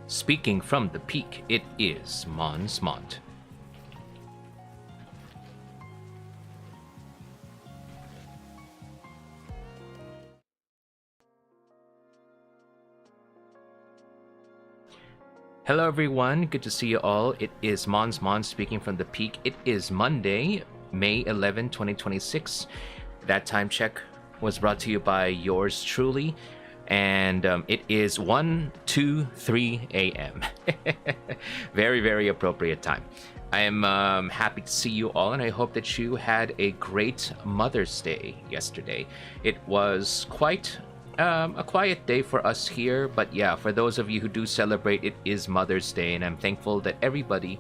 Speaking from the peak, it is Mont. Hello everyone, good to see you all. It is Monz speaking from the peak. It is Monday, May 11, 2026. That time check was brought to you by yours truly. And it is 1:23 a.m. Very, very appropriate time. I am happy to see you all, and I hope that you had a great Mother's Day yesterday. It was quite a quiet day for us here, but yeah, for those of you who do celebrate, it is Mother's Day, and I'm thankful that everybody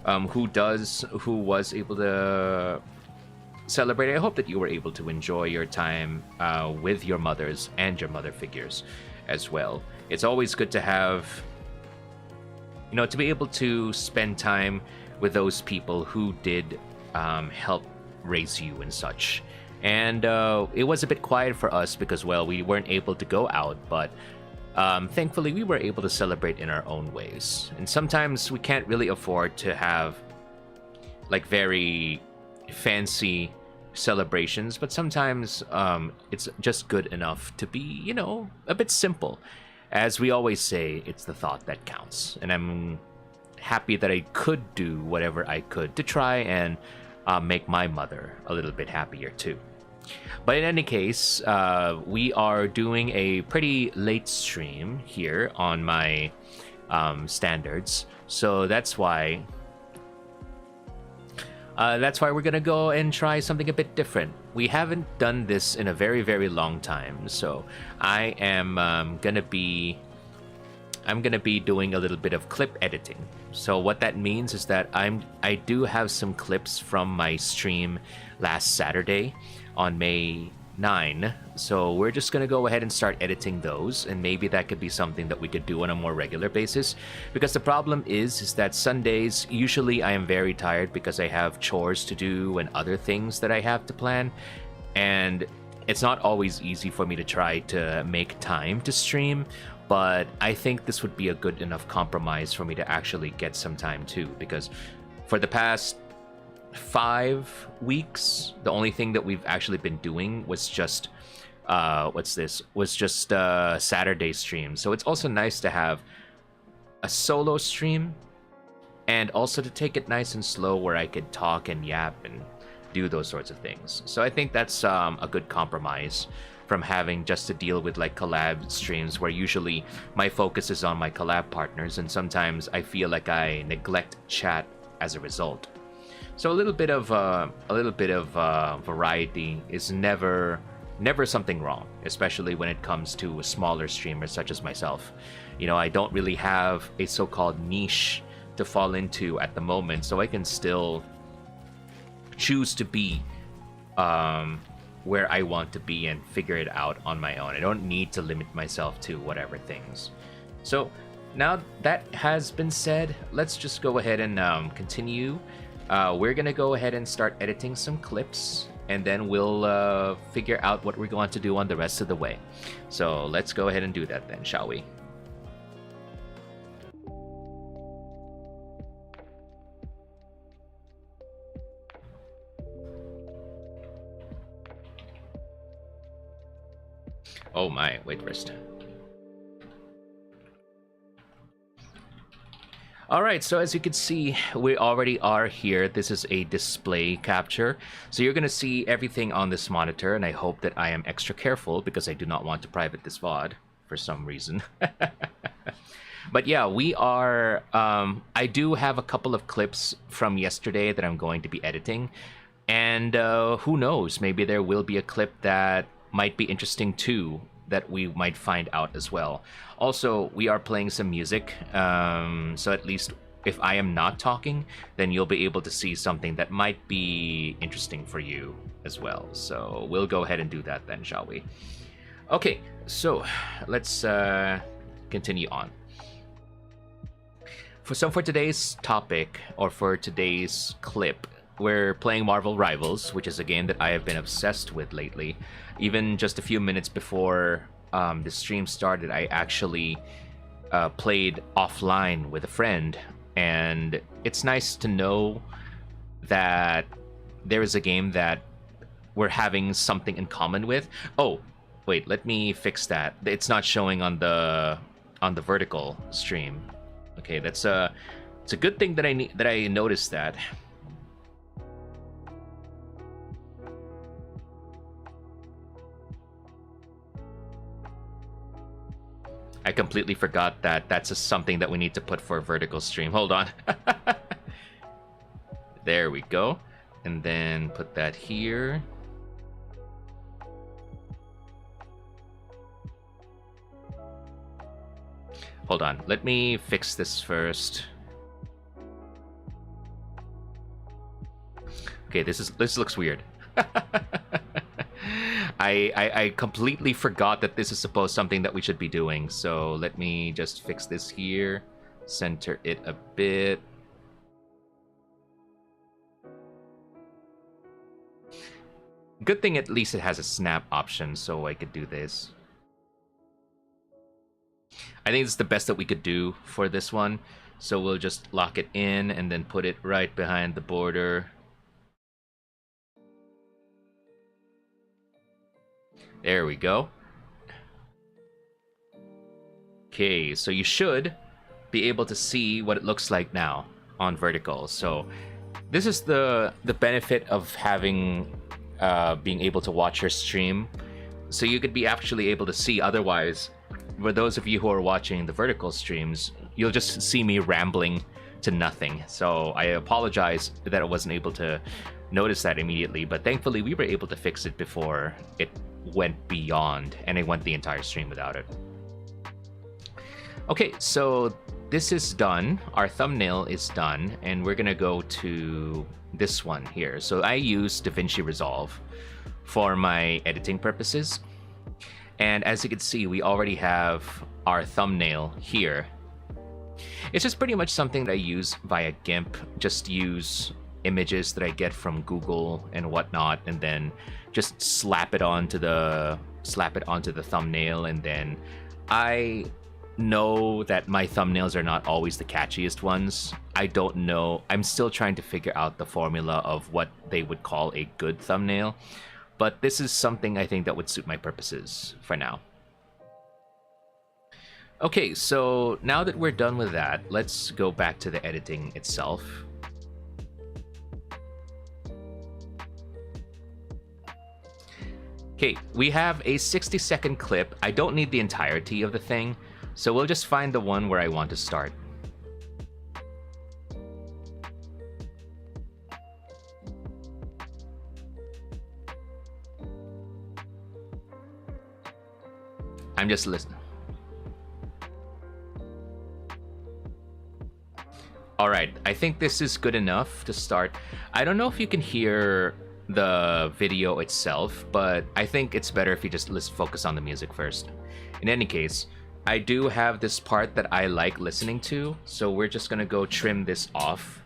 who was able to celebrate. I hope that you were able to enjoy your time with your mothers and your mother figures as well. It's always good to have, to be able to spend time with those people who did help raise you and such. And it was a bit quiet for us because, well, we weren't able to go out, but thankfully we were able to celebrate in our own ways. And sometimes we can't really afford to have like very fancy celebrations, but sometimes it's just good enough to be, a bit simple. As we always say, it's the thought that counts, and I'm happy that I could do whatever I could to try and make my mother a little bit happier too. But in any case, we are doing a pretty late stream here on my standards, so that's why we're gonna go and try something a bit different. We haven't done this in a very, very long time, so I am gonna be doing a little bit of clip editing. So what that means is that I do have some clips from my stream last Saturday on May 9. So we're just gonna go ahead and start editing those, and maybe that could be something that we could do on a more regular basis. Because the problem is that Sundays, usually I am very tired because I have chores to do and other things that I have to plan, and it's not always easy for me to try to make time to stream. But I think this would be a good enough compromise for me to actually get some time too, because for the past 5 weeks, the only thing that we've actually been doing was just Saturday stream. So it's also nice to have a solo stream and also to take it nice and slow where I could talk and yap and do those sorts of things. So I think that's a good compromise from having just to deal with like collab streams where usually my focus is on my collab partners, and sometimes I feel like I neglect chat as a result. So a little bit of variety is never something wrong, especially when it comes to smaller streamers such as myself. I don't really have a so-called niche to fall into at the moment, so I can still choose to be where I want to be and figure it out on my own. I don't need to limit myself to whatever things. So now that has been said, let's just go ahead and continue. We're gonna go ahead and start editing some clips, and then we'll figure out what we're going to do on the rest of the way. So let's go ahead and do that then, shall we? Oh my, wait first. Alright, so as you can see, we already are here. This is a display capture. So you're going to see everything on this monitor, and I hope that I am extra careful because I do not want to private this VOD for some reason. But yeah, we are... I do have a couple of clips from yesterday that I'm going to be editing. And who knows, maybe there will be a clip that might be interesting too, that we might find out as well. Also, we are playing some music, so at least if I am not talking, then you'll be able to see something that might be interesting for you as well. So we'll go ahead and do that then, shall we? Okay, so let's continue on. For today's topic, or for today's clip, we're playing Marvel Rivals, which is a game that I have been obsessed with lately. Even just a few minutes before the stream started, I actually played offline with a friend, and it's nice to know that there is a game that we're having something in common with. Oh, wait, let me fix that. It's not showing on the vertical stream. Okay, it's a good thing that I noticed that. I completely forgot that that's something that we need to put for a vertical stream. Hold on. There we go. And then put that here. Hold on. Let me fix this first. Okay, this looks weird. I completely forgot that this is supposed something that we should be doing. So let me just fix this here. Center it a bit. Good thing at least it has a snap option, so I could do this. I think it's the best that we could do for this one. So we'll just lock it in and then put it right behind the border. There we go. Okay, so you should be able to see what it looks like now on vertical. So this is the benefit of having being able to watch your stream. So you could be actually able to see. Otherwise, for those of you who are watching the vertical streams, you'll just see me rambling to nothing. So I apologize that I wasn't able to notice that immediately, but thankfully we were able to fix it before it went beyond, and it went the entire stream without it. Okay, so this is done. Our thumbnail is done, and we're gonna go to this one here. So I use DaVinci Resolve for my editing purposes. And as you can see, we already have our thumbnail here. It's just pretty much something that I use via GIMP. Just use images that I get from Google and whatnot, and then just slap it onto the thumbnail. And then I know that my thumbnails are not always the catchiest ones. I don't know. I'm still trying to figure out the formula of what they would call a good thumbnail. But this is something I think that would suit my purposes for now. Okay, so now that we're done with that, let's go back to the editing itself. Okay, we have a 60-second clip. I don't need the entirety of the thing, so we'll just find the one where I want to start. I'm just listening. All right, I think this is good enough to start. I don't know if you can hear the video itself, but I think it's better if you just focus on the music first. In any case, I do have this part that I like listening to, so we're just gonna go trim this off.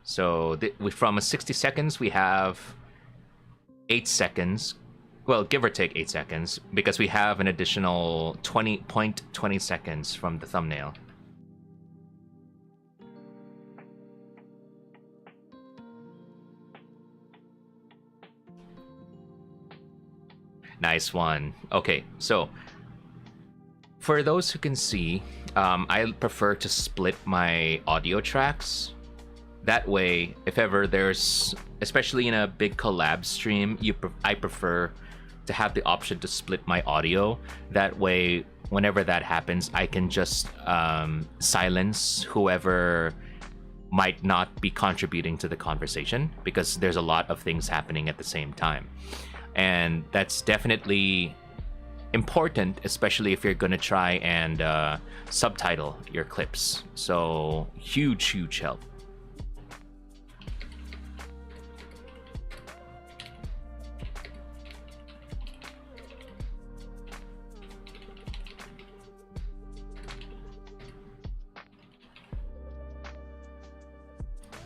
So from a 60 seconds, we have 8 seconds, well, give or take 8 seconds, because we have an additional 20 seconds from the thumbnail. Nice one. Okay, so for those who can see, I prefer to split my audio tracks. That way, if ever there's, especially in a big collab stream, I prefer to have the option to split my audio. That way, whenever that happens, I can just silence whoever might not be contributing to the conversation, because there's a lot of things happening at the same time. And that's definitely important, especially if you're going to try and subtitle your clips. So huge help.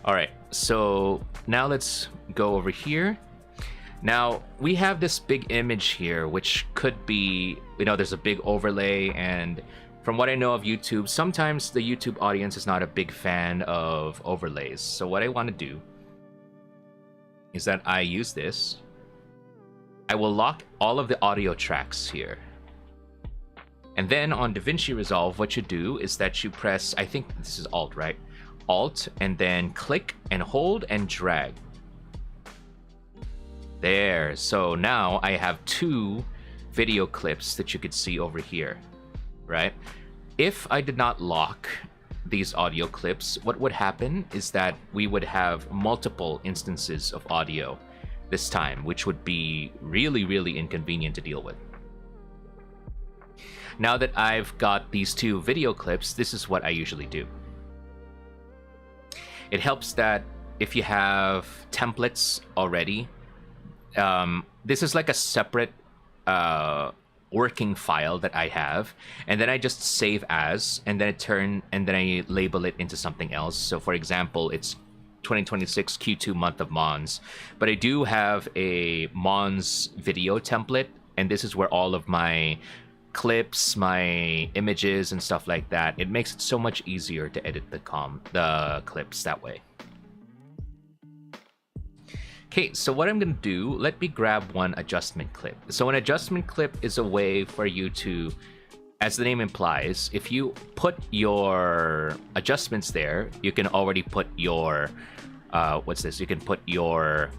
All right, so now let's go over here. Now, we have this big image here, which could be, there's a big overlay, and from what I know of YouTube, sometimes the YouTube audience is not a big fan of overlays. So what I want to do is that I use this. I will lock all of the audio tracks here. And then on DaVinci Resolve, what you do is that you press, I think this is Alt, right? Alt, and then click and hold and drag. There. So now I have 2 video clips that you could see over here, right? If I did not lock these audio clips, what would happen is that we would have multiple instances of audio this time, which would be really, really inconvenient to deal with. Now that I've got these 2 video clips, this is what I usually do. It helps that if you have templates already, this is like a separate working file that I have, and then I just save as, and then I label it into something else. So for example, it's 2026 Q2 month of Monz, but I do have a Monz video template, and this is where all of my clips, my images and stuff like that, it makes it so much easier to edit the clips that way. Okay, so what I'm gonna do, let me grab one adjustment clip. So an adjustment clip is a way for you to, as the name implies, if you put your adjustments there, you can already put your you can put your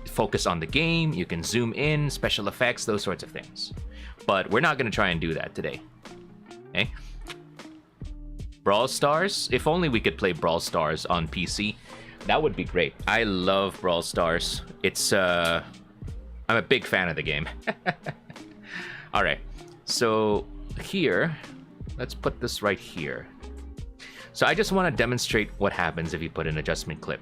focus on the game, you can zoom in, special effects, those sorts of things. But we're not going to try and do that today. Okay? Brawl Stars? If only we could play Brawl Stars on PC. That would be great. I love Brawl Stars. It's I'm a big fan of the game. All right. So here, let's put this right here. So I just want to demonstrate what happens if you put an adjustment clip.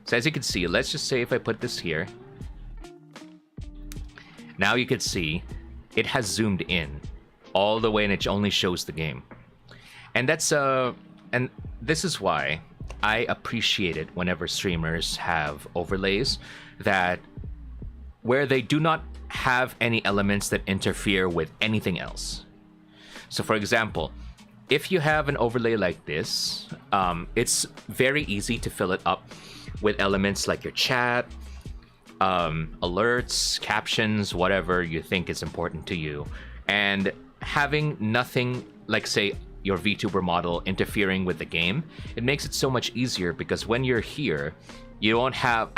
So as you can see, let's just say if I put this here, now you can see it has zoomed in all the way and it only shows the game. And that's and this is why I appreciate it whenever streamers have overlays that where they do not have any elements that interfere with anything else. So for example, if you have an overlay like this, it's very easy to fill it up with elements like your chat, alerts, captions, whatever you think is important to you. And having nothing, like say your VTuber model interfering with the game, it makes it so much easier because when you're here, I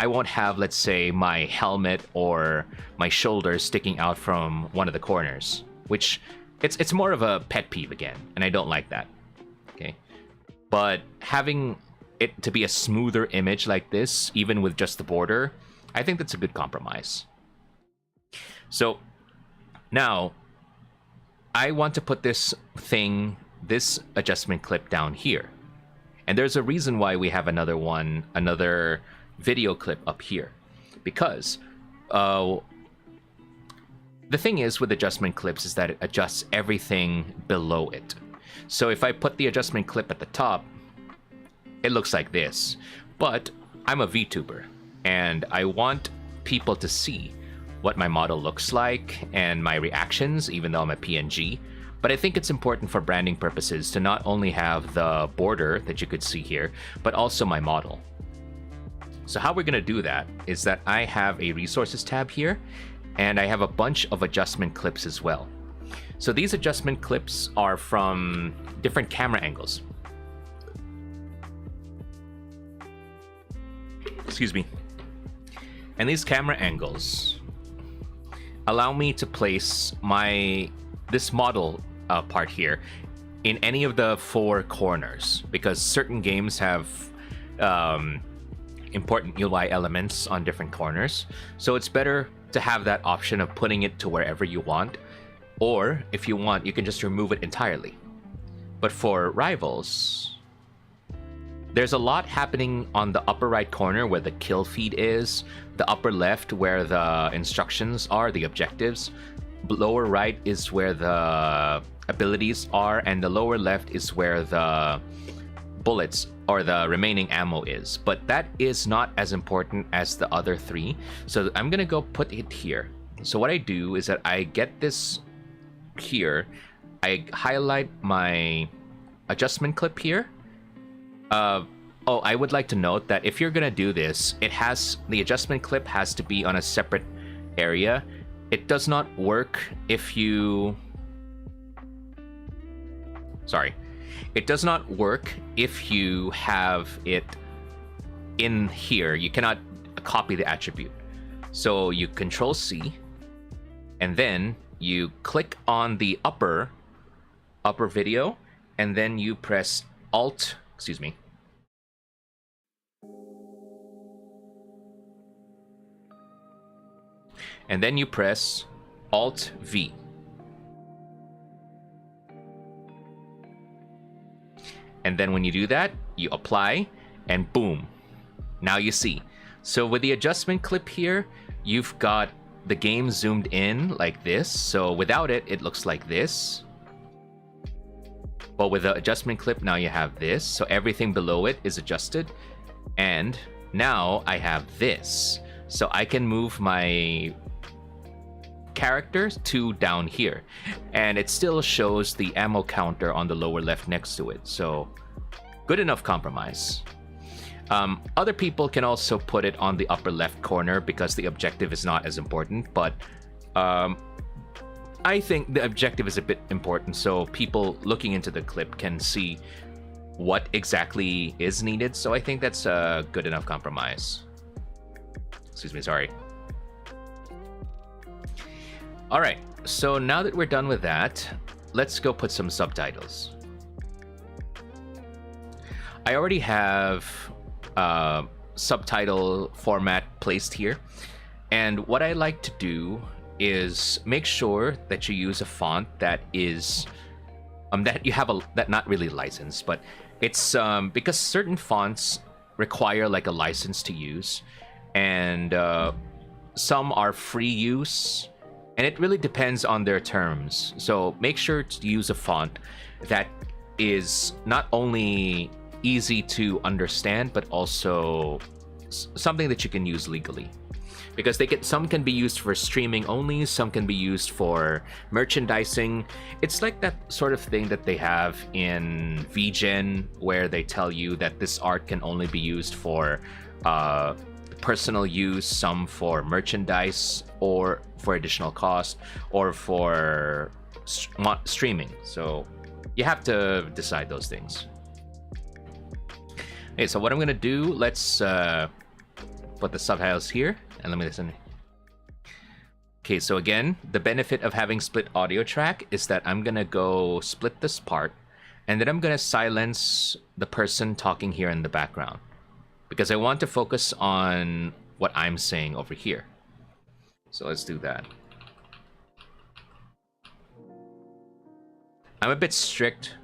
won't have, let's say, my helmet or my shoulders sticking out from one of the corners, which it's more of a pet peeve again, and I don't like that. Okay, but having it to be a smoother image like this, even with just the border, I think that's a good compromise. So now I want to put this adjustment clip down here. And there's a reason why we have another video clip up here. Because the thing is with adjustment clips is that it adjusts everything below it. So if I put the adjustment clip at the top, it looks like this. But I'm a VTuber, and I want people to see what my model looks like and my reactions, even though I'm a PNG. But I think it's important for branding purposes to not only have the border that you could see here, but also my model. So how we're going to do that is that I have a resources tab here, and I have a bunch of adjustment clips as well. So these adjustment clips are from different camera angles. Excuse me. And these camera angles allow me to place this model part here in any of the 4 corners, because certain games have important UI elements on different corners. So it's better to have that option of putting it to wherever you want, or if you want, you can just remove it entirely. But for rivals, there's a lot happening on the upper right corner where the kill feed is, the upper left where the instructions are, the objectives, lower right is where the abilities are, and the lower left is where the bullets or the remaining ammo is, but that is not as important as the other three. So I'm gonna go put it here. So what I do is that I get this here, I highlight my adjustment clip here. Oh, I would like to note that if you're gonna do this, the adjustment clip has to be on a separate area. It does not work if you... Sorry. It does not work if you have it in here. You cannot copy the attribute. So you Control C, and then you click on the upper video, and then you press Alt, excuse me. And then you press Alt V. And then when you do that, you apply, and boom. Now you see. So with the adjustment clip here, you've got the game zoomed in like this. So without it, it looks like this. But with the adjustment clip, now you have this. So everything below it is adjusted. And now I have this. So I can move my characters to down here, and it still shows the ammo counter on the lower left next to it. So good enough compromise. Other people can also put it on the upper left corner because the objective is not as important, but I think the objective is a bit important, so people looking into the clip can see what exactly is needed. So I think that's a good enough compromise. Excuse me, sorry. All right, so now that we're done with that, let's go put some subtitles. I already have subtitle format placed here, and what I like to do is make sure that you use a font that is that you have that not really licensed, but it's because certain fonts require like a license to use, and some are free use. And it really depends on their terms. So make sure to use a font that is not only easy to understand, but also something that you can use legally. Because some can be used for streaming only, some can be used for merchandising. It's like that sort of thing that they have in VGen, where they tell you that this art can only be used for personal use, some for merchandise, or for additional cost, or for streaming. So you have to decide those things. Okay, so what I'm gonna do, let's put the subtitles here, and let me listen. Okay, so again, the benefit of having split audio track is that I'm gonna go split this part, and then I'm gonna silence the person talking here in the background, because I want to focus on what I'm saying over here. So let's do that. I'm a bit strict.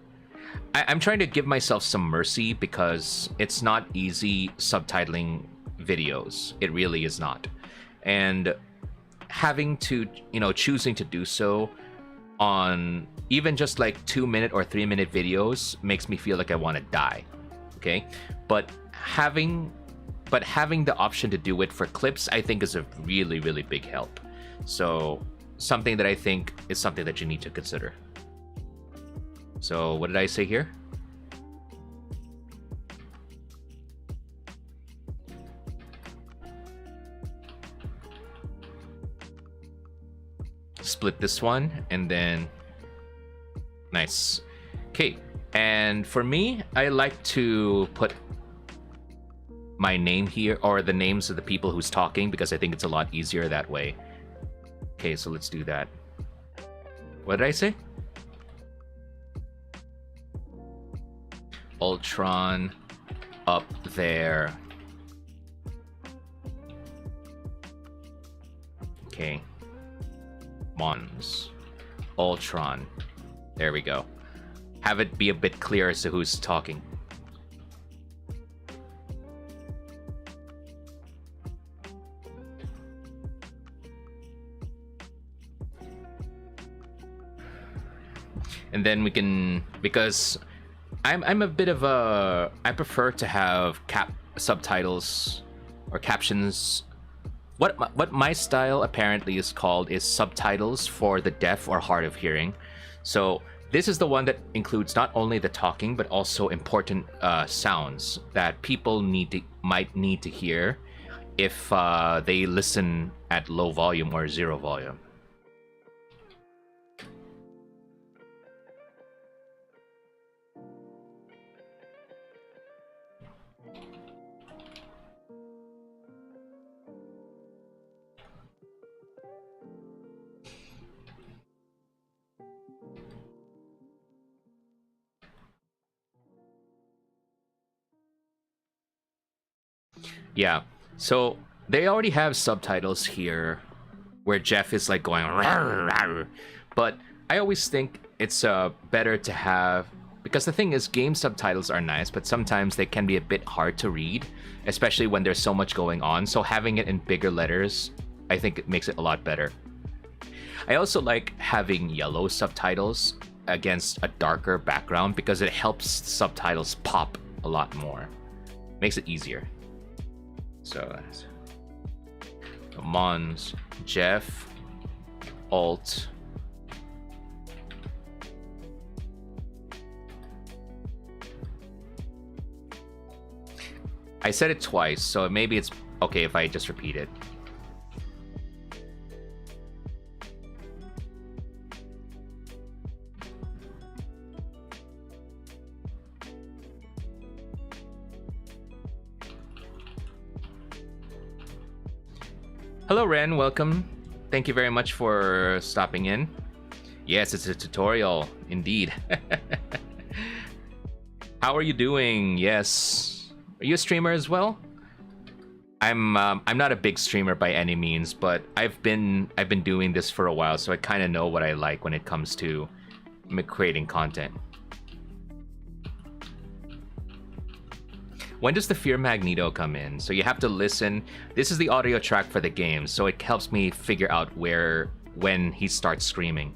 I'm trying to give myself some mercy because it's not easy subtitling videos. It really is not. And having to, choosing to do so on even just like 2-minute or 3-minute videos makes me feel like I want to die. Okay? But having the option to do it for clips, I think, is a really, really big help. So something that I think is something that you need to consider. So what did I say here? Split this one, and then nice. Okay, and for me, I like to put my name here, or the names of the people who's talking, because I think it's a lot easier that way. Okay, so let's do that. What did I say? Ultron up there. Okay. Monz. Ultron. There we go. Have it be a bit clear as to who's talking. And then we can, because I'm a bit of a, I prefer to have subtitles or captions. What my style apparently is called is subtitles for the deaf or hard of hearing. So this is the one that includes not only the talking but also important sounds that people might need to hear if they listen at low volume or zero volume. Yeah, so they already have subtitles here where Jeff is like going rawr, rawr. But I always think it's better to have, because the thing is game subtitles are nice, but sometimes they can be a bit hard to read, especially when there's so much going on. So having it in bigger letters, I think it makes it a lot better. I also like having yellow subtitles against a darker background because it helps subtitles pop a lot more. Makes it easier. So Monz, Jeff, Alt. I said it twice, so maybe it's okay if I just repeat it. Hello, Ren. Welcome. Thank you very much for stopping in. Yes, it's a tutorial, indeed. How are you doing? Yes. Are you a streamer as well? I'm not a big streamer by any means, but I've been doing this for a while, so I kind of know what I like when it comes to creating content. When does the Fear Magneto come in? So you have to listen. This is the audio track for the game, so it helps me figure out when he starts screaming.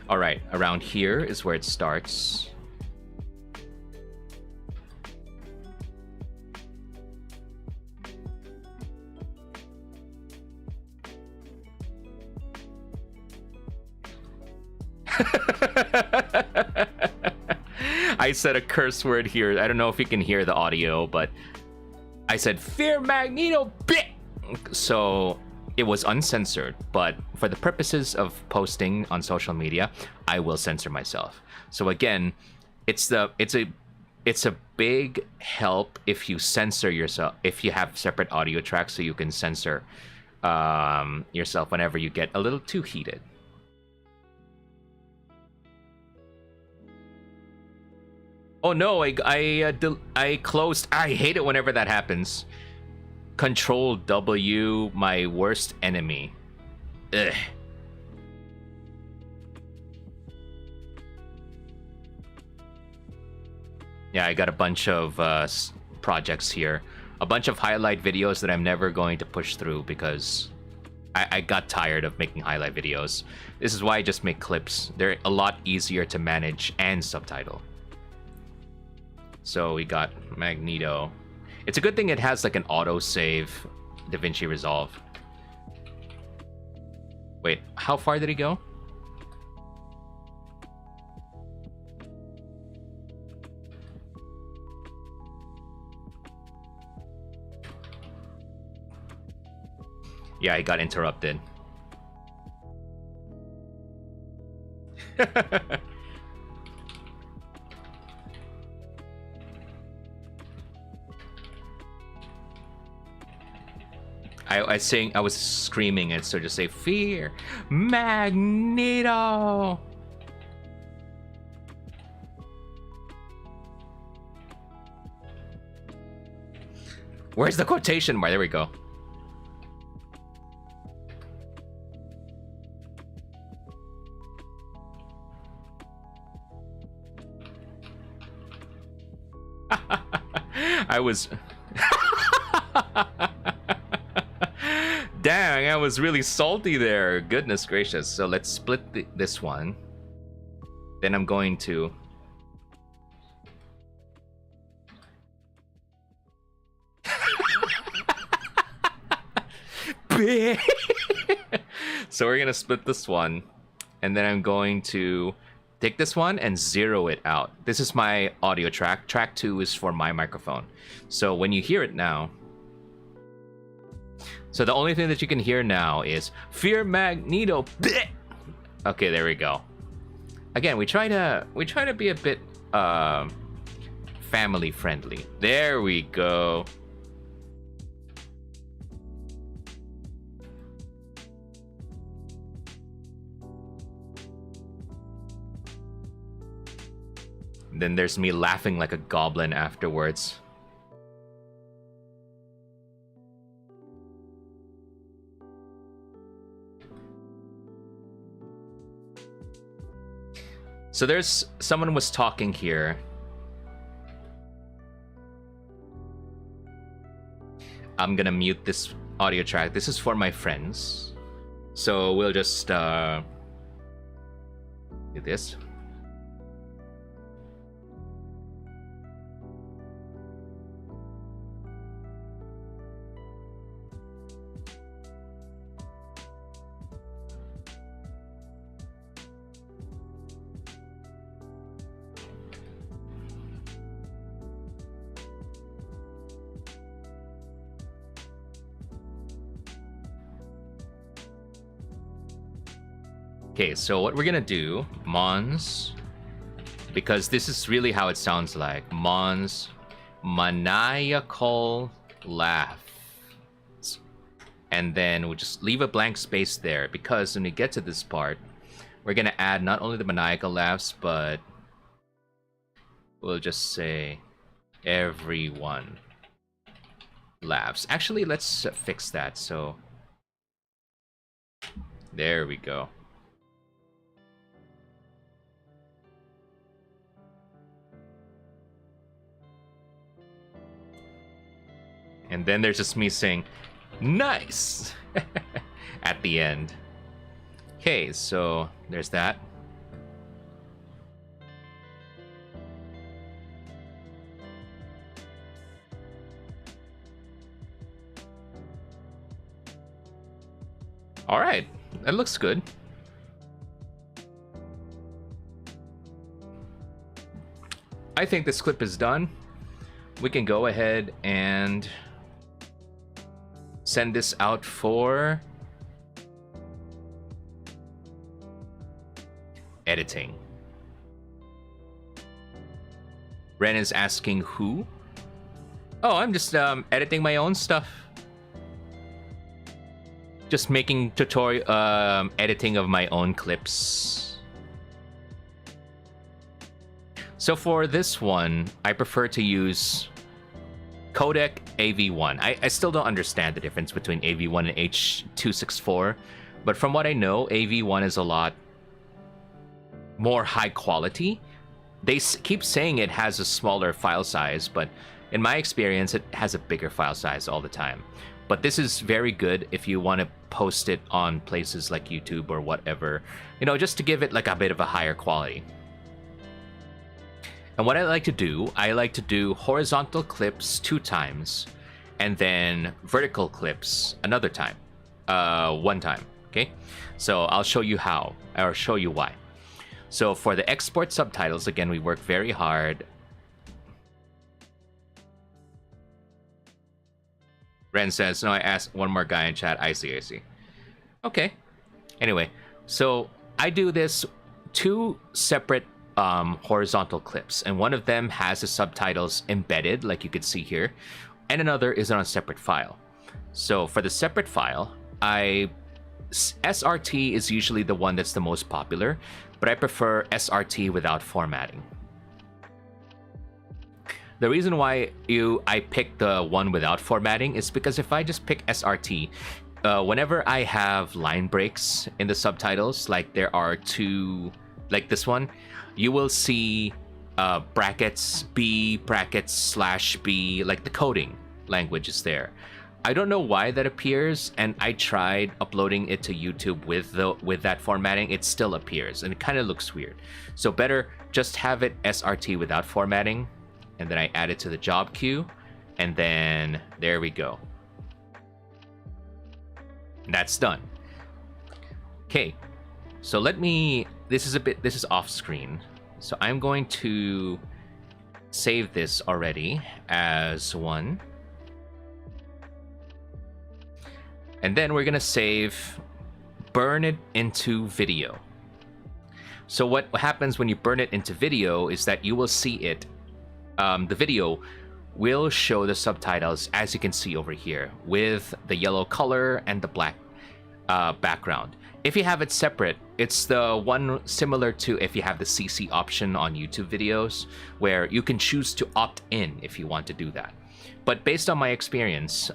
All right, around here is where it starts. I said a curse word here. I don't know if you can hear the audio, but I said Fear Magneto bit. So it was uncensored, but for the purposes of posting on social media, I will censor myself. So again, it's a big help if you censor yourself, if you have separate audio tracks, so you can censor yourself whenever you get a little too heated. Oh no, I closed. I hate it whenever that happens. Control W, my worst enemy. Ugh. Yeah, I got a bunch of projects here. A bunch of highlight videos that I'm never going to push through because I got tired of making highlight videos. This is why I just make clips. They're a lot easier to manage and subtitle. So we got Magneto. It's a good thing it has like an auto-save DaVinci Resolve. Wait, how far did he go? Yeah, I got interrupted. I was screaming it, so just say Fear Magneto. Where's the quotation mark? There we go. I was Dang, I was really salty there. Goodness gracious. So let's split this one. Then I'm going to... So we're gonna split this one, and then I'm going to take this one and zero it out. This is my audio track. Track 2 is for my microphone. So when you hear it now, so the only thing that you can hear now is Fear Magneto. Okay, there we go. Again, we try to be a bit family friendly. There we go. Then there's me laughing like a goblin afterwards. So there's someone was talking here. I'm gonna mute this audio track. This is for my friends. So we'll just do this. Okay, so what we're gonna do, Monz, because this is really how it sounds like. Monz, maniacal laugh. And then we'll just leave a blank space there, because when we get to this part, we're gonna add not only the maniacal laughs, but we'll just say everyone laughs. Actually, let's fix that. So there we go. And then there's just me saying, nice! At the end. Okay, so there's that. Alright, that looks good. I think this clip is done. We can go ahead and send this out for editing. Ren is asking who? Oh, I'm just editing my own stuff. Just making tutorial editing of my own clips. So for this one, I prefer to use codec AV1. I still don't understand the difference between AV1 and H.264, but from what I know, AV1 is a lot more high quality. They keep saying it has a smaller file size, but in my experience, it has a bigger file size all the time. But this is very good if you want to post it on places like YouTube or whatever, you know, just to give it like a bit of a higher quality. And what I like to do horizontal clips 2 times, and then vertical clips another time, 1 time, okay? So I'll show you how, or show you why. So for the export subtitles, again, we work very hard. Ren says, no, I asked one more guy in chat. I see. Okay. Anyway, so I do this 2 separate horizontal clips, and one of them has the subtitles embedded, like you could see here, and another is on a separate file. So for the separate file, SRT is usually the one that's the most popular, but I prefer SRT without formatting. The reason why I pick the one without formatting is because if I just pick SRT, whenever I have line breaks in the subtitles, like there are 2, like this one, you will see brackets, B, brackets, /B, like the coding language is there. I don't know why that appears, and I tried uploading it to YouTube with that formatting. It still appears, and it kind of looks weird. So better just have it SRT without formatting, and then I add it to the job queue, and then there we go. That's done. Okay, so let me. This is off screen, so I'm going to save this already as one. And then we're gonna burn it into video. So what happens when you burn it into video is that you will see it, the video will show the subtitles as you can see over here with the yellow color and the black background. If you have it separate, it's the one similar to if you have the CC option on YouTube videos, where you can choose to opt in if you want to do that. But based on my experience,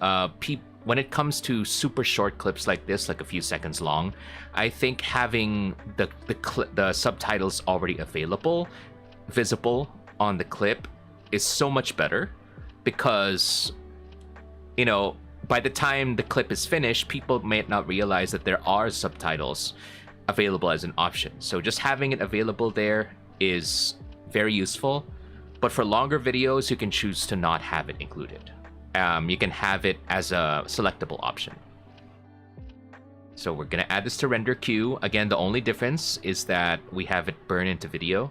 when it comes to super short clips like this, like a few seconds long, I think having the subtitles already visible on the clip is so much better, because, you know, by the time the clip is finished, people may not realize that there are subtitles available as an option. So just having it available there is very useful. But for longer videos, you can choose to not have it included. You can have it as a selectable option. So we're gonna add this to render queue. Again, the only difference is that we have it burn into video.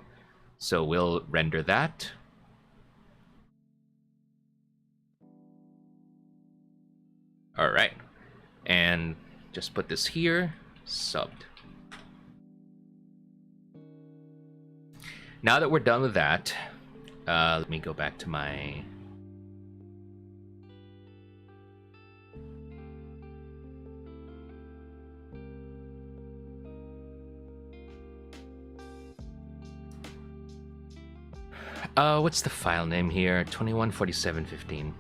So we'll render that. All right, and just put this here, subbed. Now that we're done with that, let me go back to my... what's the file name here? 214715.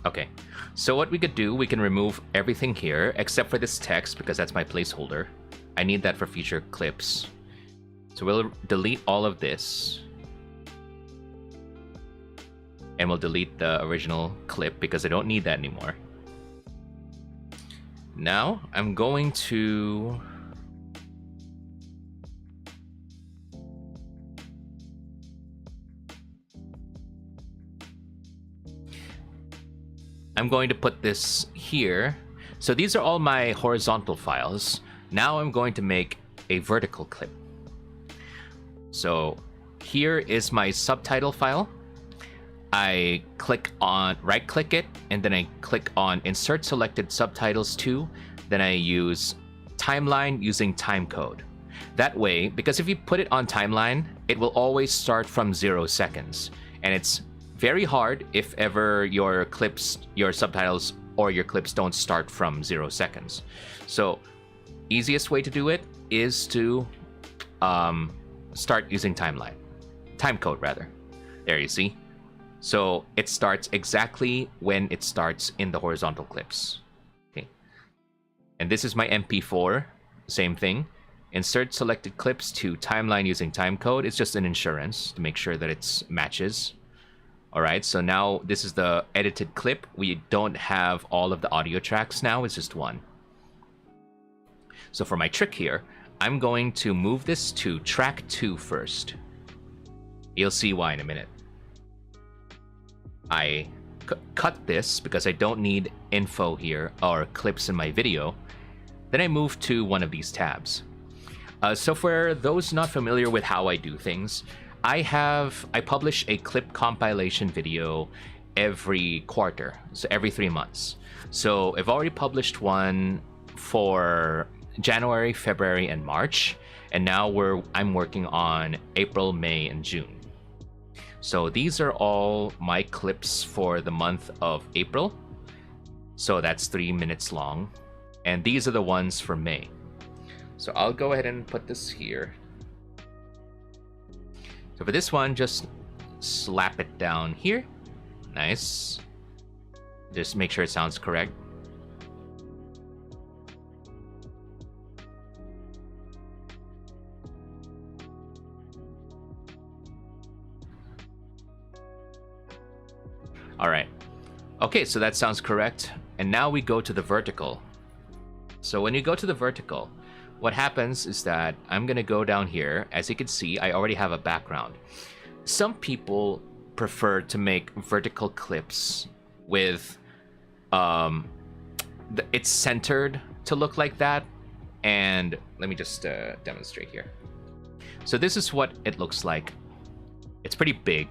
Okay, so what we could do, we can remove everything here except for this text, because that's my placeholder. I need that for future clips. So we'll delete all of this. And we'll delete the original clip because I don't need that anymore. Now, I'm going to... put this here. So these are all my horizontal files. Now I'm going to make a vertical clip. So here is my subtitle file. I right click it, and then I click on insert selected subtitles to, then I use timeline using timecode. That way, because if you put it on timeline, it will always start from 0 seconds. And it's very hard if ever your subtitles or your clips don't start from 0 seconds. So easiest way to do it is to start using timecode rather. There, you see. So it starts exactly when it starts in the horizontal clips. Okay. And this is my MP4, same thing. Insert selected clips to timeline using timecode. It's just an insurance to make sure that it matches. All right, so now this is the edited clip. We don't have all of the audio tracks now, it's just one. So for my trick here, I'm going to move this to track 2 first. You'll see why in a minute. I cut this because I don't need info here or clips in my video. Then I move to one of these tabs. So for those not familiar with how I do things, I publish a clip compilation video every quarter, so every 3 months. So I've already published one for January, February, and March, and now I'm working on April, May, and June. So these are all my clips for the month of April. So that's 3 minutes long, and these are the ones for May. So I'll go ahead and put this here. So for this one, just slap it down here. Nice. Just make sure it sounds correct. All right. Okay, so that sounds correct. And now we go to the vertical. So when you go to the vertical, what happens is that I'm going to go down here. As you can see, I already have a background. Some people prefer to make vertical clips with it's centered to look like that. And let me just demonstrate here. So this is what it looks like. It's pretty big.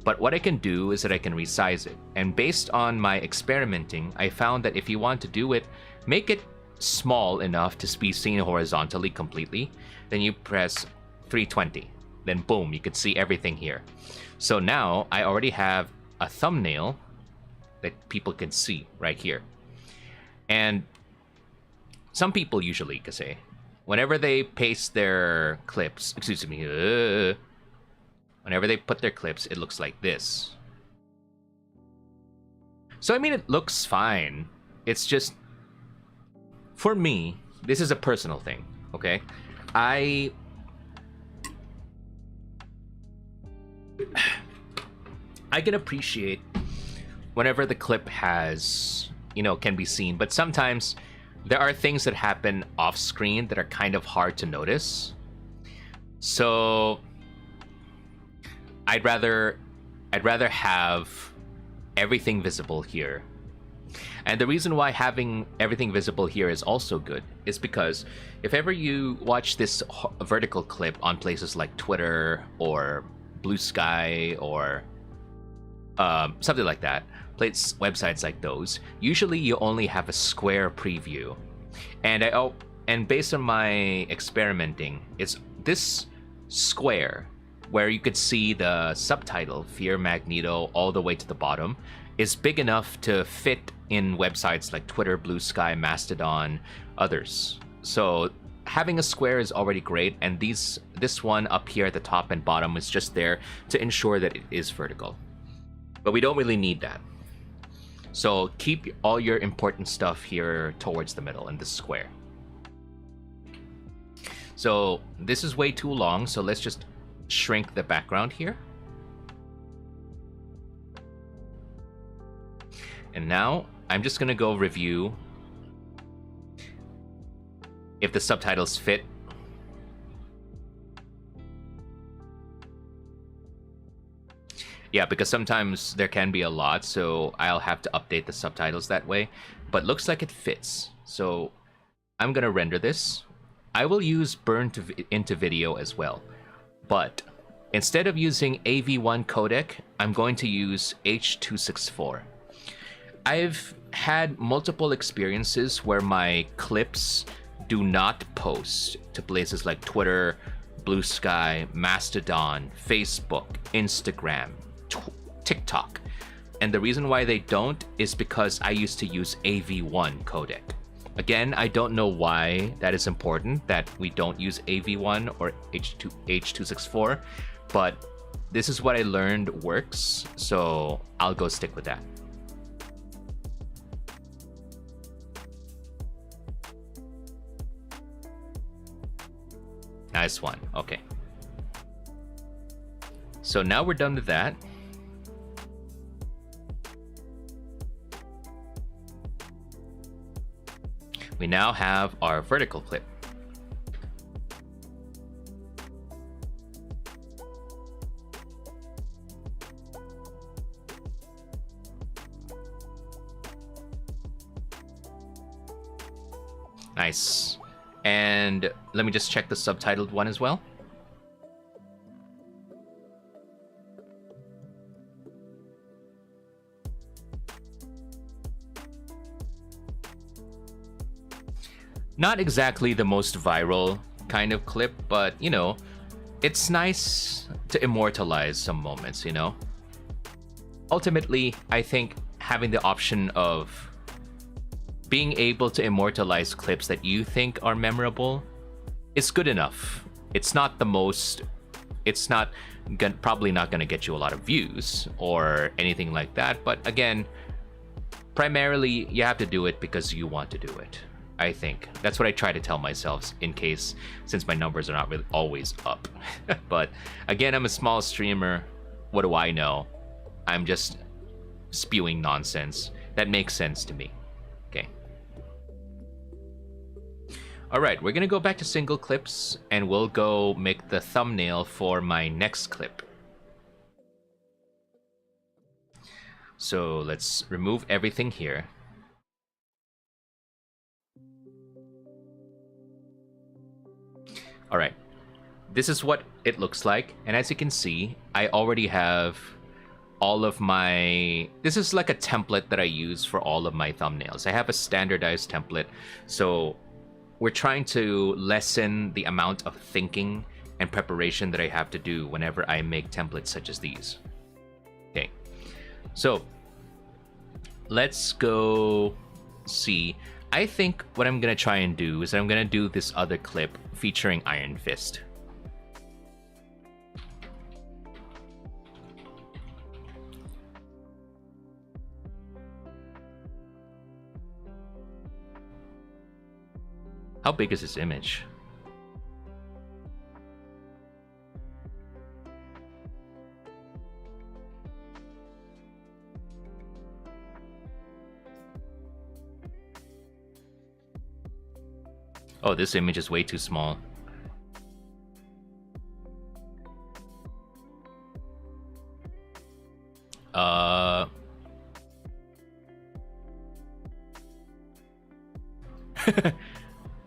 But what I can do is that I can resize it. And based on my experimenting, I found that if you want to do it, make it small enough to be seen horizontally completely. Then you press 320. Then boom, you can see everything here. So now I already have a thumbnail that people can see right here. And some people usually, kasi, whenever they paste their clips, excuse me, whenever they put their clips, it looks like this. So, I mean, it looks fine. It's just, for me, this is a personal thing, okay? I can appreciate whenever the clip has, can be seen, but sometimes there are things that happen off screen that are kind of hard to notice. So I'd rather have everything visible here. And the reason why having everything visible here is also good is because if ever you watch this vertical clip on places like Twitter or Blue Sky or something like that, websites like those, usually you only have a square preview. And based on my experimenting, it's this square where you could see the subtitle Fear Magneto all the way to the bottom is big enough to fit in websites like Twitter, Blue Sky, Mastodon, others. So having a square is already great, and this one up here at the top and bottom is just there to ensure that it is vertical. But we don't really need that. So keep all your important stuff here towards the middle in the square. So this is way too long, so let's just shrink the background here. And now I'm just gonna go review if the subtitles fit. Yeah, because sometimes there can be a lot, so I'll have to update the subtitles that way. But looks like it fits. So I'm gonna render this. I will use burn into video as well. But instead of using AV1 codec, I'm going to use H.264. I've had multiple experiences where my clips do not post to places like Twitter, Blue Sky, Mastodon, Facebook, Instagram, TikTok. And the reason why they don't is because I used to use AV1 codec. Again, I don't know why that is important, that we don't use AV1 or H.264, but this is what I learned works, so I'll go stick with that. Nice one. Okay. So now we're done with that. We now have our vertical clip. Nice. And let me just check the subtitled one as well. Not exactly the most viral kind of clip, but, you know, it's nice to immortalize some moments, you know? Ultimately, I think having the option of being able to immortalize clips that you think are memorable is good enough. It's not the most, it's not probably not going to get you a lot of views or anything like that, but again, primarily you have to do it because you want to do it. I think that's what I try to tell myself, in case, since my numbers are not really always up. But again, I'm a small streamer. What do I know? I'm just spewing nonsense. That makes sense to me. Okay. Alright, we're gonna go back to single clips, and we'll go make the thumbnail for my next clip. So let's remove everything here. Alright, this is what it looks like, and as you can see, I already have all of my... This is like a template that I use for all of my thumbnails. I have a standardized template, so we're trying to lessen the amount of thinking and preparation that I have to do whenever I make templates such as these. Okay, so let's go see. I think what I'm gonna try and do is I'm gonna do this other clip featuring Iron Fist. How big is this image? Oh, this image is way too small.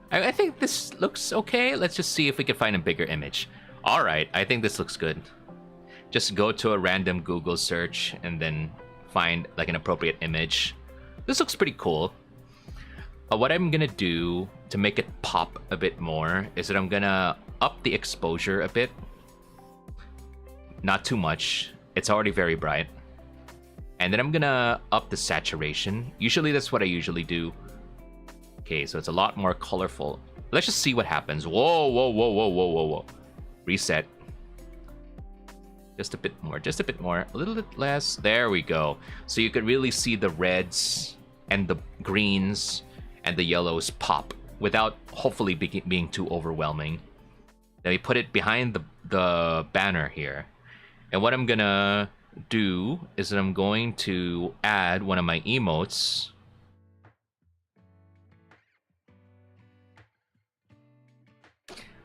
I think this looks okay. Let's just see if we can find a bigger image. All right, I think this looks good. Just go to a random Google search and then find like an appropriate image. This looks pretty cool. What I'm gonna do to make it pop a bit more is that I'm gonna up the exposure a bit. Not too much. It's already very bright. And then I'm gonna up the saturation. Usually that's what I usually do. Okay, so it's a lot more colorful. Let's just see what happens. Whoa, whoa, whoa, whoa, whoa, whoa, whoa. Reset. Just a bit more, just a bit more. A little bit less. There we go. So you could really see the reds and the greens and the yellows pop without hopefully being too overwhelming. Then we put it behind the banner here. And what I'm gonna do is that I'm going to add one of my emotes.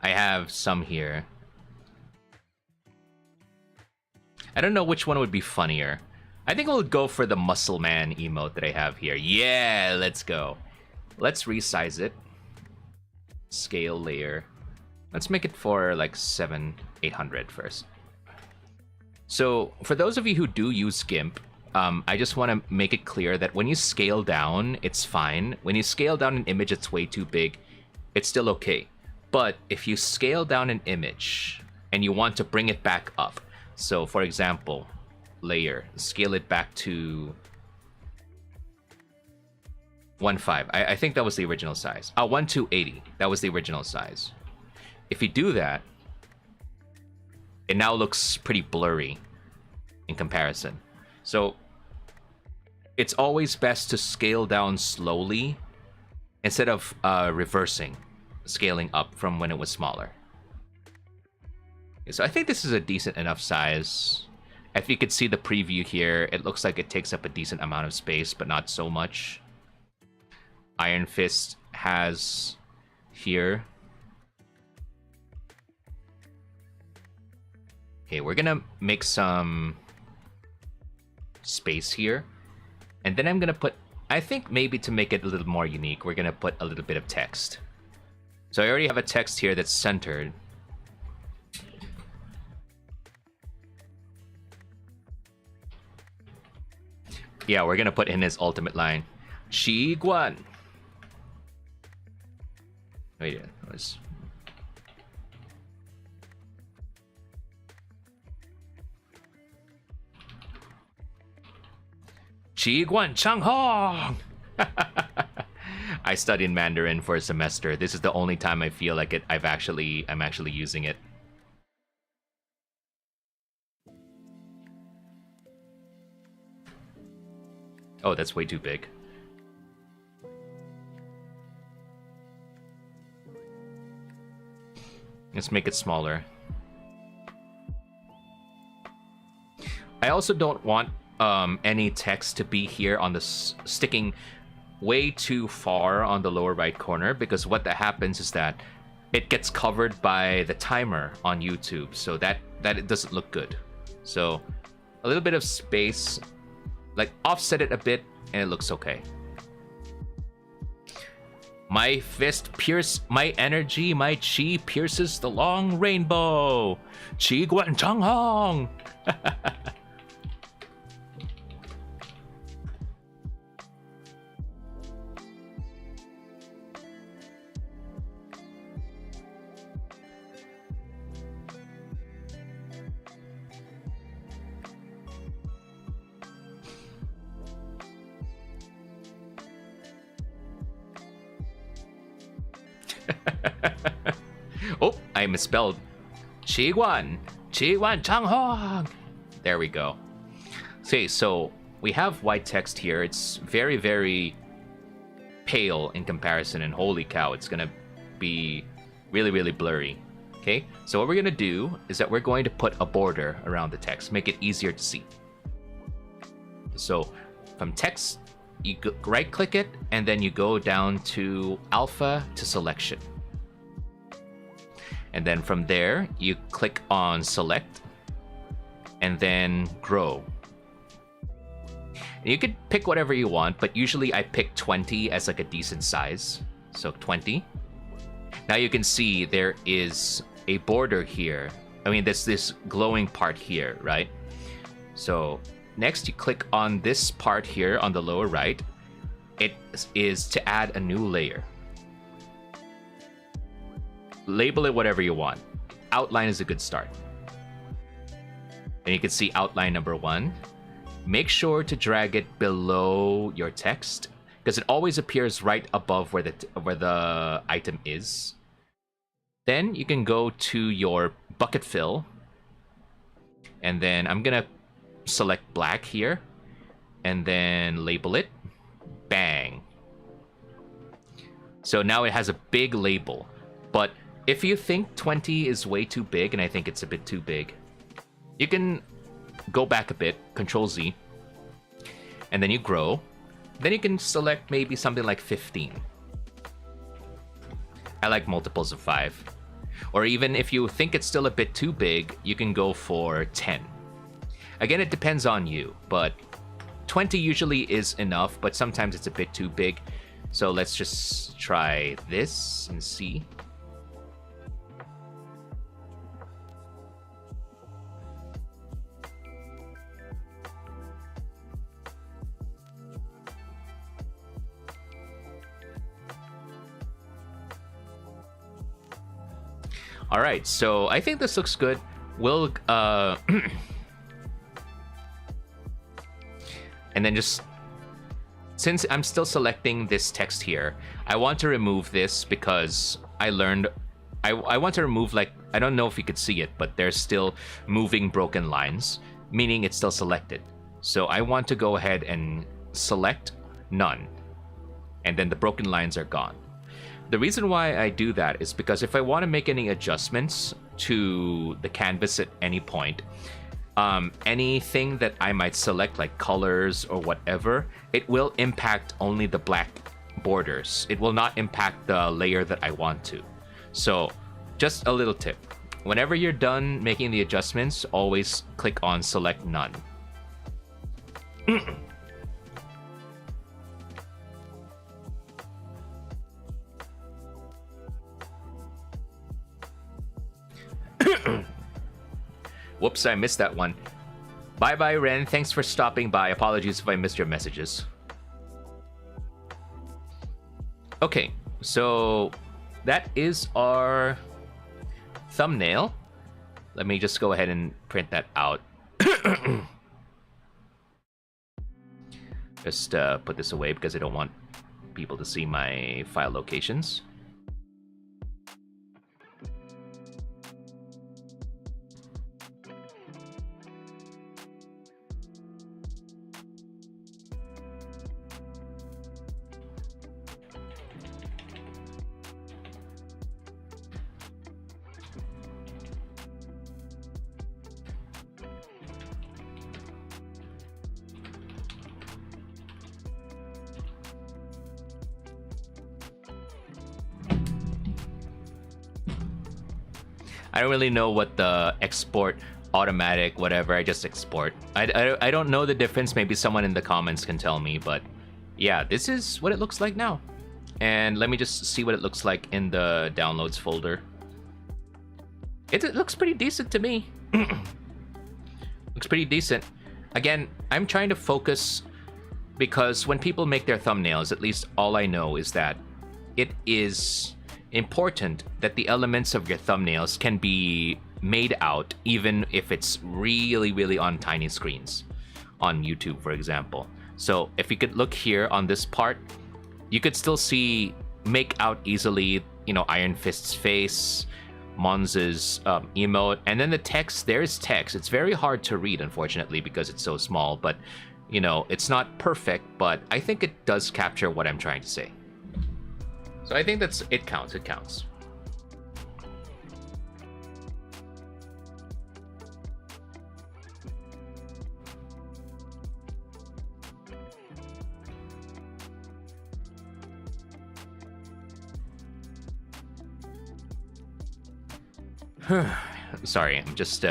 I have some here. I don't know which one would be funnier. I think we'll go for the Muscle Man emote that I have here. Yeah, let's go. Let's resize it. Scale layer. Let's make it for like 800 first. So for those of you who do use GIMP, I just want to make it clear that when you scale down, it's fine. When you scale down an image that's way too big, it's still okay. But if you scale down an image and you want to bring it back up, so for example, layer, scale it back to 1.5. I think that was the original size. 1:80. That was the original size. If you do that, it now looks pretty blurry in comparison. So it's always best to scale down slowly instead of reversing, scaling up from when it was smaller. Okay, so I think this is a decent enough size. If you could see the preview here, it looks like it takes up a decent amount of space, but not so much. Iron Fist has here. Okay, we're gonna make some space here. And then I'm gonna put, I think maybe to make it a little more unique, we're gonna put a little bit of text. So I already have a text here that's centered. Yeah, we're gonna put in his ultimate line. Chi Guan. Wait, it was... Chi Guan Chang Hong! I studied Mandarin for a semester. This is the only time I feel like I'm actually using it. Oh, that's way too big. Let's make it smaller. I also don't want any text to be here on the sticking way too far on the lower right corner, because what that happens is that it gets covered by the timer on YouTube, so that it doesn't look good. So a little bit of space, like offset it a bit, and it looks okay. My fist my energy, my chi pierces the long rainbow. Chi guan chang hong. Oh, I misspelled. Qiguan Changhong. There we go. Okay, so we have white text here. It's very, very pale in comparison, and holy cow, it's gonna be really, really blurry. Okay, so what we're gonna do is that we're going to put a border around the text, make it easier to see. So from text, you right click it, and then you go down to alpha to selection. And then from there, you click on select, and then grow. And you could pick whatever you want, but usually I pick 20 as like a decent size. So 20. Now you can see there is a border here. I mean, there's this glowing part here, right? So next you click on this part here on the lower right. It is to add a new layer. Label it whatever you want. Outline is a good start. And you can see outline number 1. Make sure to drag it below your text, because it always appears right above where the item is. Then you can go to your bucket fill, and then I'm gonna select black here, and then label it. Bang. So now it has a big label, but if you think 20 is way too big, and I think it's a bit too big, you can go back a bit, Control Z, and then you grow. Then you can select maybe something like 15. I like multiples of 5. Or even if you think it's still a bit too big, you can go for 10. Again, it depends on you, but 20 usually is enough, but sometimes it's a bit too big. So let's just try this and see. All right, so I think this looks good. We'll and then just, since I'm still selecting this text here, I want to remove this because I learned I want to remove, like, I don't know if you could see it, but there's still moving broken lines, meaning it's still selected. So I want to go ahead and select none, and then the broken lines are gone. The reason why I do that is because if I want to make any adjustments to the canvas at any point, anything that I might select, like colors or whatever, it will impact only the black borders. It will not impact the layer that I want to. So just a little tip. Whenever you're done making the adjustments, always click on select none. Whoops, I missed that one. Bye bye, Ren. Thanks for stopping by. Apologies if I missed your messages. Okay, so that is our thumbnail. Let me just go ahead and print that out. Just put this away because I don't want people to see my file locations. I don't really know what the export automatic whatever. I just export. I don't know the difference. Maybe someone in the comments can tell me. But yeah, this is what it looks like now. And let me just see what it looks like in the downloads folder. It looks pretty decent to me. Looks pretty decent. Again, I'm trying to focus because when people make their thumbnails, at least all I know is that it is important that the elements of your thumbnails can be made out even if it's really, really on tiny screens on YouTube, for example. So if you could look here on this part, you could still see, make out easily, you know, Iron Fist's face, Monz's emote, and then the text. There's text. It's very hard to read, unfortunately, because it's so small, but you know, it's not perfect, but I think it does capture what I'm trying to say. So I think that's, it counts, it counts. Sorry, I'm just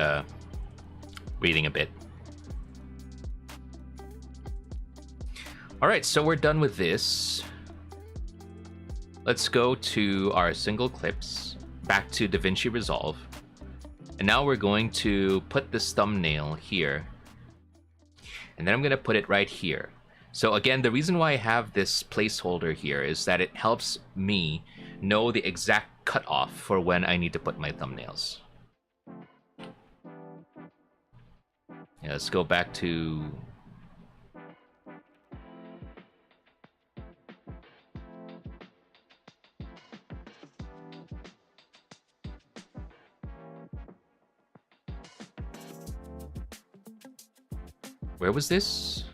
reading a bit. All right, so we're done with this. Let's go to our single clips, back to DaVinci Resolve. And now we're going to put this thumbnail here. And then I'm gonna put it right here. So again, the reason why I have this placeholder here is that it helps me know the exact cutoff for when I need to put my thumbnails. Yeah, let's go back to... Where was this?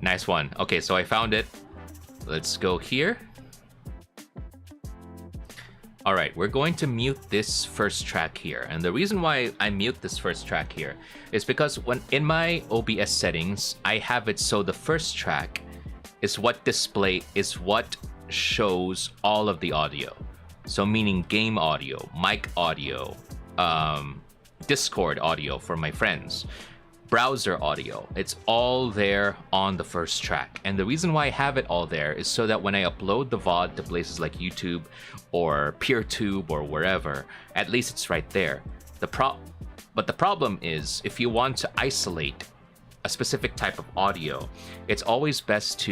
Nice one. Okay, so I found it. Let's go here. All right, we're going to mute this first track here. And the reason why I mute this first track here is because when in my OBS settings, I have it so the first track is what shows all of the audio. So meaning game audio, mic audio, Discord audio for my friends, browser audio. It's all there on the first track. And the reason why I have it all there is so that when I upload the VOD to places like YouTube or PeerTube or wherever, at least it's right there. But the problem is, if you want to isolate a specific type of audio, it's always best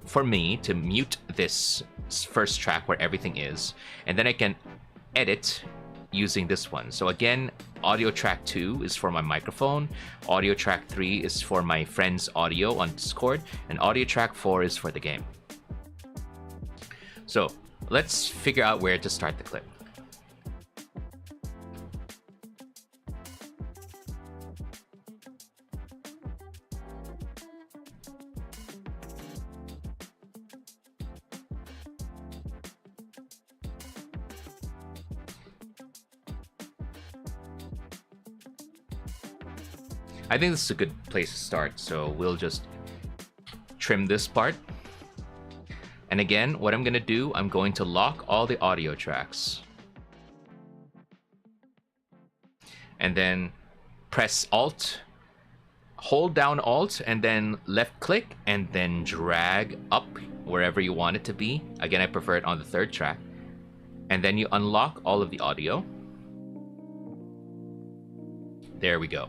for me to mute this first track where everything is, and then I can edit using this one. So again, audio track 2 is for my microphone, audio track 3 is for my friend's audio on Discord, and audio track 4 is for the game. So let's figure out where to start the clip. I think this is a good place to start, so we'll just trim this part. And again, what I'm gonna do, I'm going to lock all the audio tracks. And then press Alt, hold down Alt, and then left click, and then drag up wherever you want it to be. Again, I prefer it on the third track. And then you unlock all of the audio. There we go.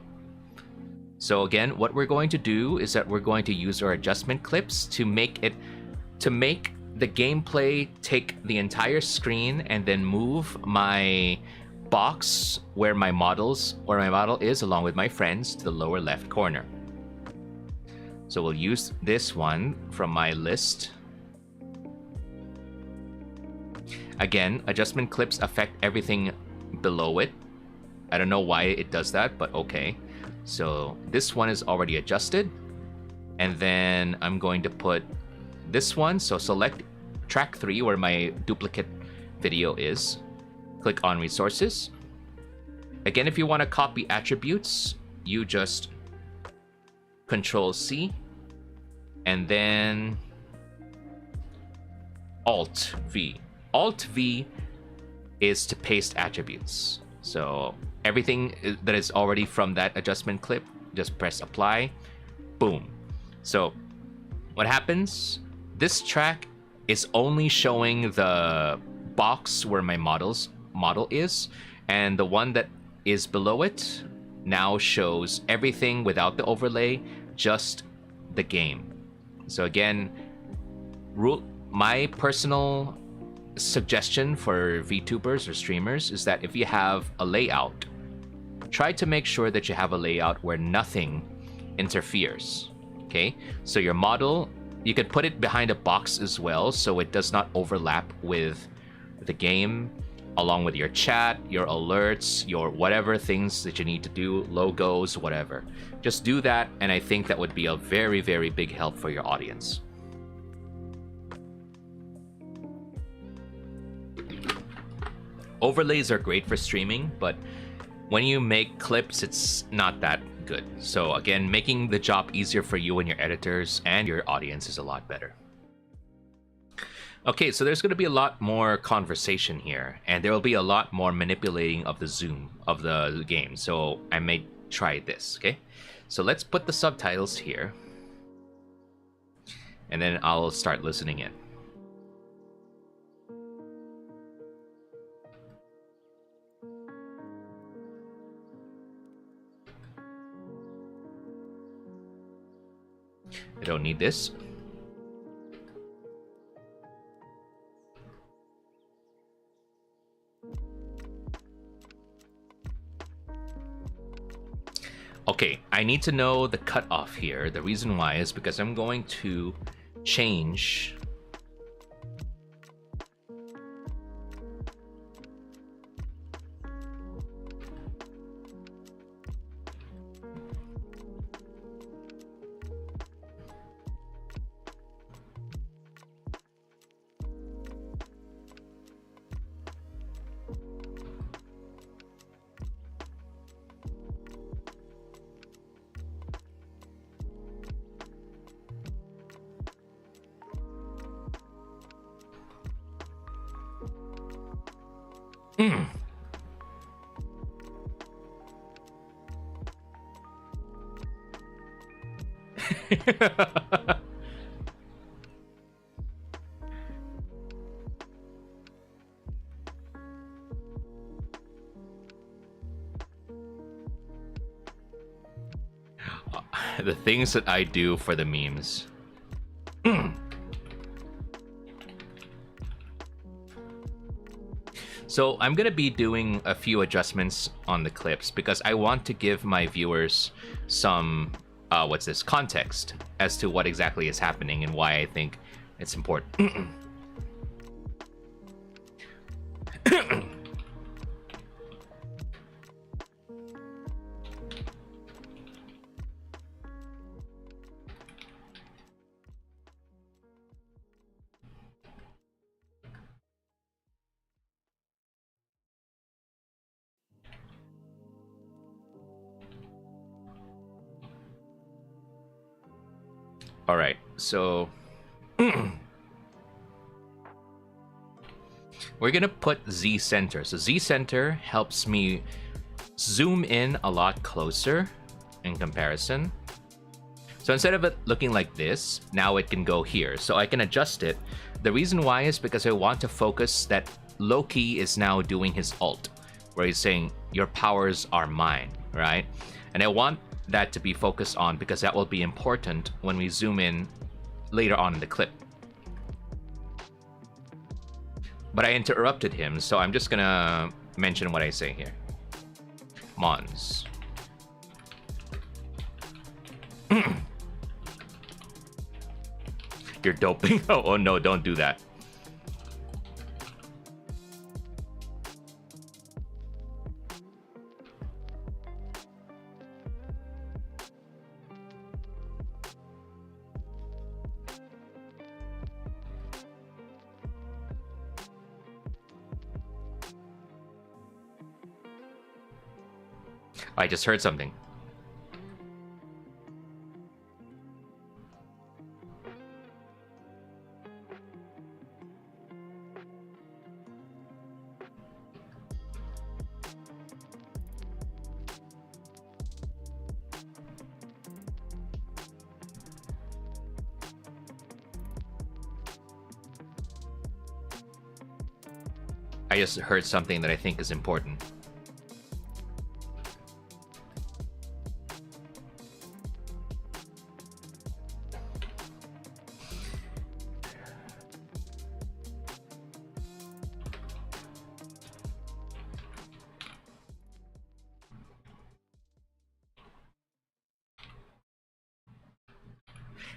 So again, what we're going to do is that we're going to use our adjustment clips to make the gameplay take the entire screen and then move my box where my model is along with my friends to the lower left corner. So we'll use this one from my list. Again, adjustment clips affect everything below it. I don't know why it does that, but okay. So this one is already adjusted, and then I'm going to put this one. So select track 3 where my duplicate video is, click on resources. Again, if you want to copy attributes, you just Control C, and then Alt V. Alt V is to paste attributes. So everything that is already from that adjustment clip, just press apply, boom. So what happens, this track is only showing the box where my model is, and the one that is below it now shows everything without the overlay, just the game. So again, my personal suggestion for VTubers or streamers is that if you have a layout, try to make sure that you have a layout where nothing interferes. Okay, so your model, you could put it behind a box as well, so it does not overlap with the game, along with your chat, your alerts, your whatever things that you need to do, logos, whatever. Just do that, and I think that would be a very, very big help for your audience. Overlays are great for streaming, but when you make clips, it's not that good. So again, making the job easier for you and your editors and your audience is a lot better. Okay, so there's going to be a lot more conversation here, and there will be a lot more manipulating of the zoom of the game. So I may try this, okay? So let's put the subtitles here, and then I'll start listening in. I don't need this. Okay, I need to know the cutoff here. The reason why is because I'm going to change the things that I do for the memes. So I'm gonna be doing a few adjustments on the clips because I want to give my viewers some context as to what exactly is happening and why I think it's important. All right, so we're gonna put Z center. So Z center helps me zoom in a lot closer in comparison. So instead of it looking like this, now it can go here. So I can adjust it. The reason why is because I want to focus that Loki is now doing his ult, where he's saying, your powers are mine, right? And I want that to be focused on because that will be important when we zoom in later on in the clip. But I interrupted him, so I'm just gonna mention what I say here. Monz. You're doping. Oh no, don't do that. I just heard something. I just heard something that I think is important.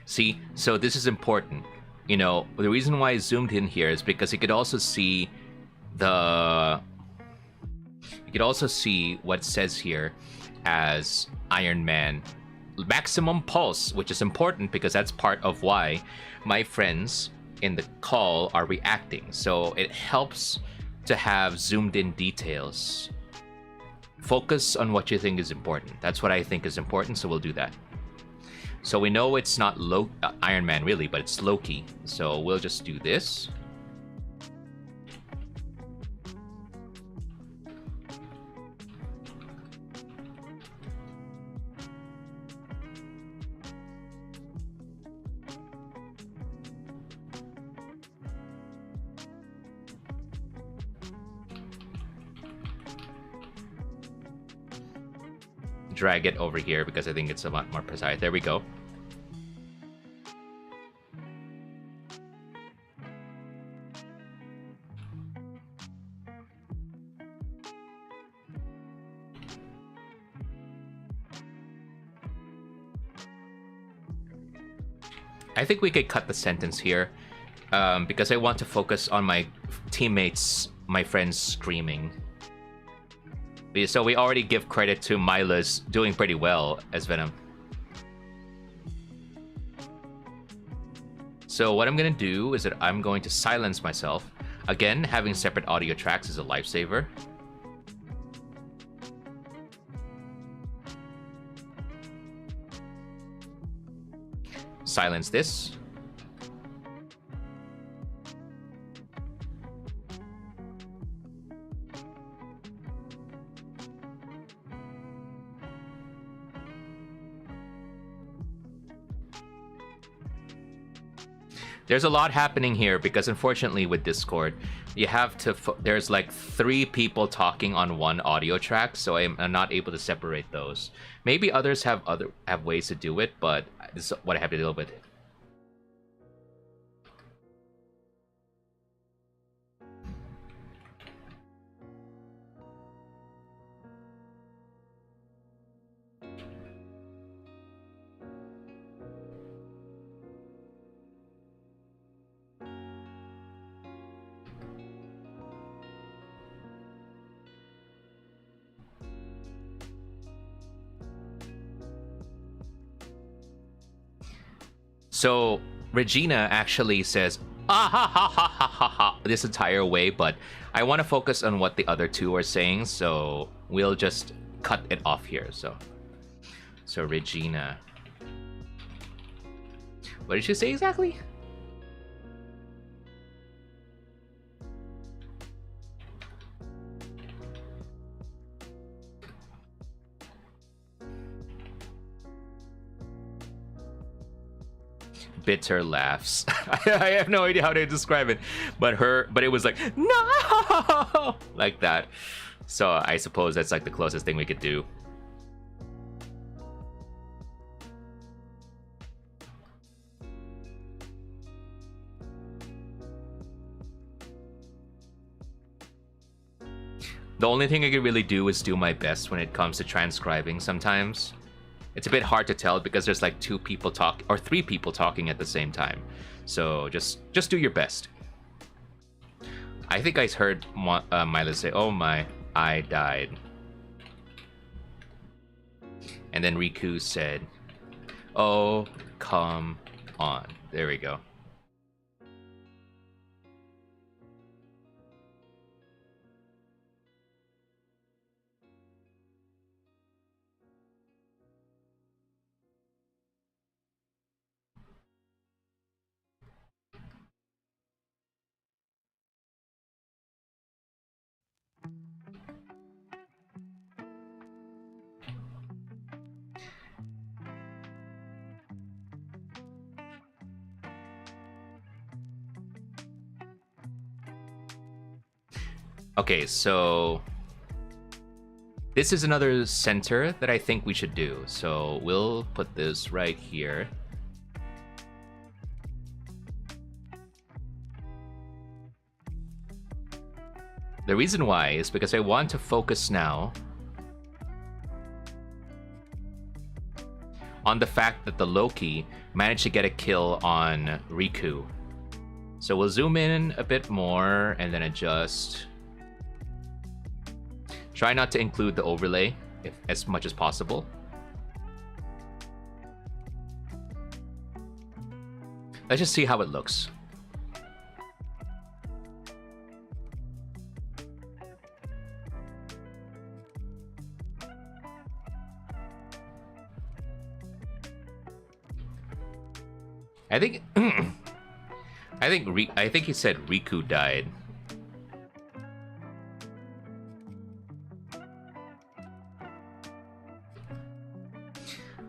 See, so this is important. You know, the reason why I zoomed in here is because you could also see the... You could also see what it says here as Iron Man. Maximum pulse, which is important because that's part of why my friends in the call are reacting. So it helps to have zoomed in details. Focus on what you think is important. That's what I think is important, so we'll do that. So we know it's not Iron Man really, but it's Loki. So we'll just do this. Drag it over here because I think it's a lot more precise. There we go. I think we could cut the sentence here because I want to focus on my teammates, my friends screaming. So we already give credit to Mila's doing pretty well as Venom. So what I'm going to do is that I'm going to silence myself. Again, having separate audio tracks is a lifesaver. Silence this. There's a lot happening here because unfortunately with Discord, you have to, there's like 3 people talking on one audio track, so I'm not able to separate those. Maybe others have ways to do it, but this is what I have to deal with. So Regina actually says, ah ha ha ha ha ha ha, this entire way, but I want to focus on what the other 2 are saying, so we'll just cut it off here. So Regina, what did she say exactly? Bitter laughs. I have no idea how to describe it, but it was like, no, like that. So I suppose that's like the closest thing we could do. The only thing I can really do is do my best when it comes to transcribing sometimes. It's a bit hard to tell because there's like 2 people or 3 people talking at the same time. So just do your best. I think I heard Mila say, "Oh my, I died." And then Riku said, "Oh, come on." There we go. Okay, so this is another center that I think we should do. So we'll put this right here. The reason why is because I want to focus now on the fact that the Loki managed to get a kill on Riku. So we'll zoom in a bit more and then adjust. Try not to include the overlay as much as possible. Let's just see how it looks. I think I think he said Riku died.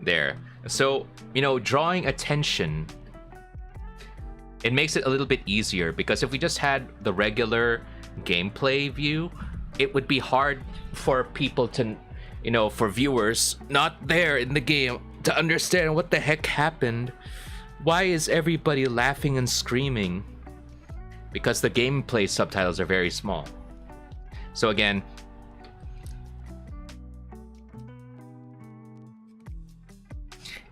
There. So, you know, drawing attention, it makes it a little bit easier, because if we just had the regular gameplay view, it would be hard for people to, you know, for viewers not there in the game to understand what the heck happened. Why is everybody laughing and screaming? Because the gameplay subtitles are very small. So again,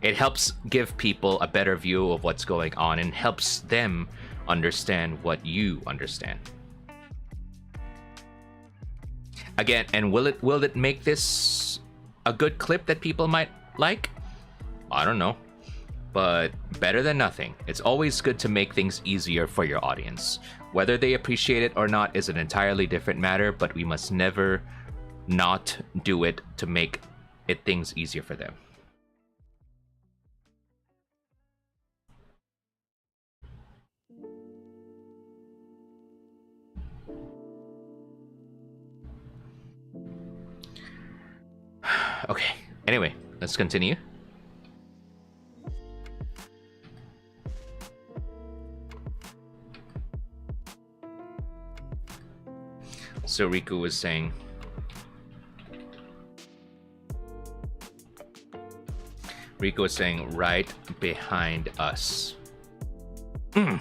it helps give people a better view of what's going on and helps them understand what you understand. Again, and will it make this a good clip that people might like? I don't know. But better than nothing. It's always good to make things easier for your audience. Whether they appreciate it or not is an entirely different matter, but we must never not do it to make it things easier for them. Okay, anyway, let's continue. So Riku was saying, right behind us. And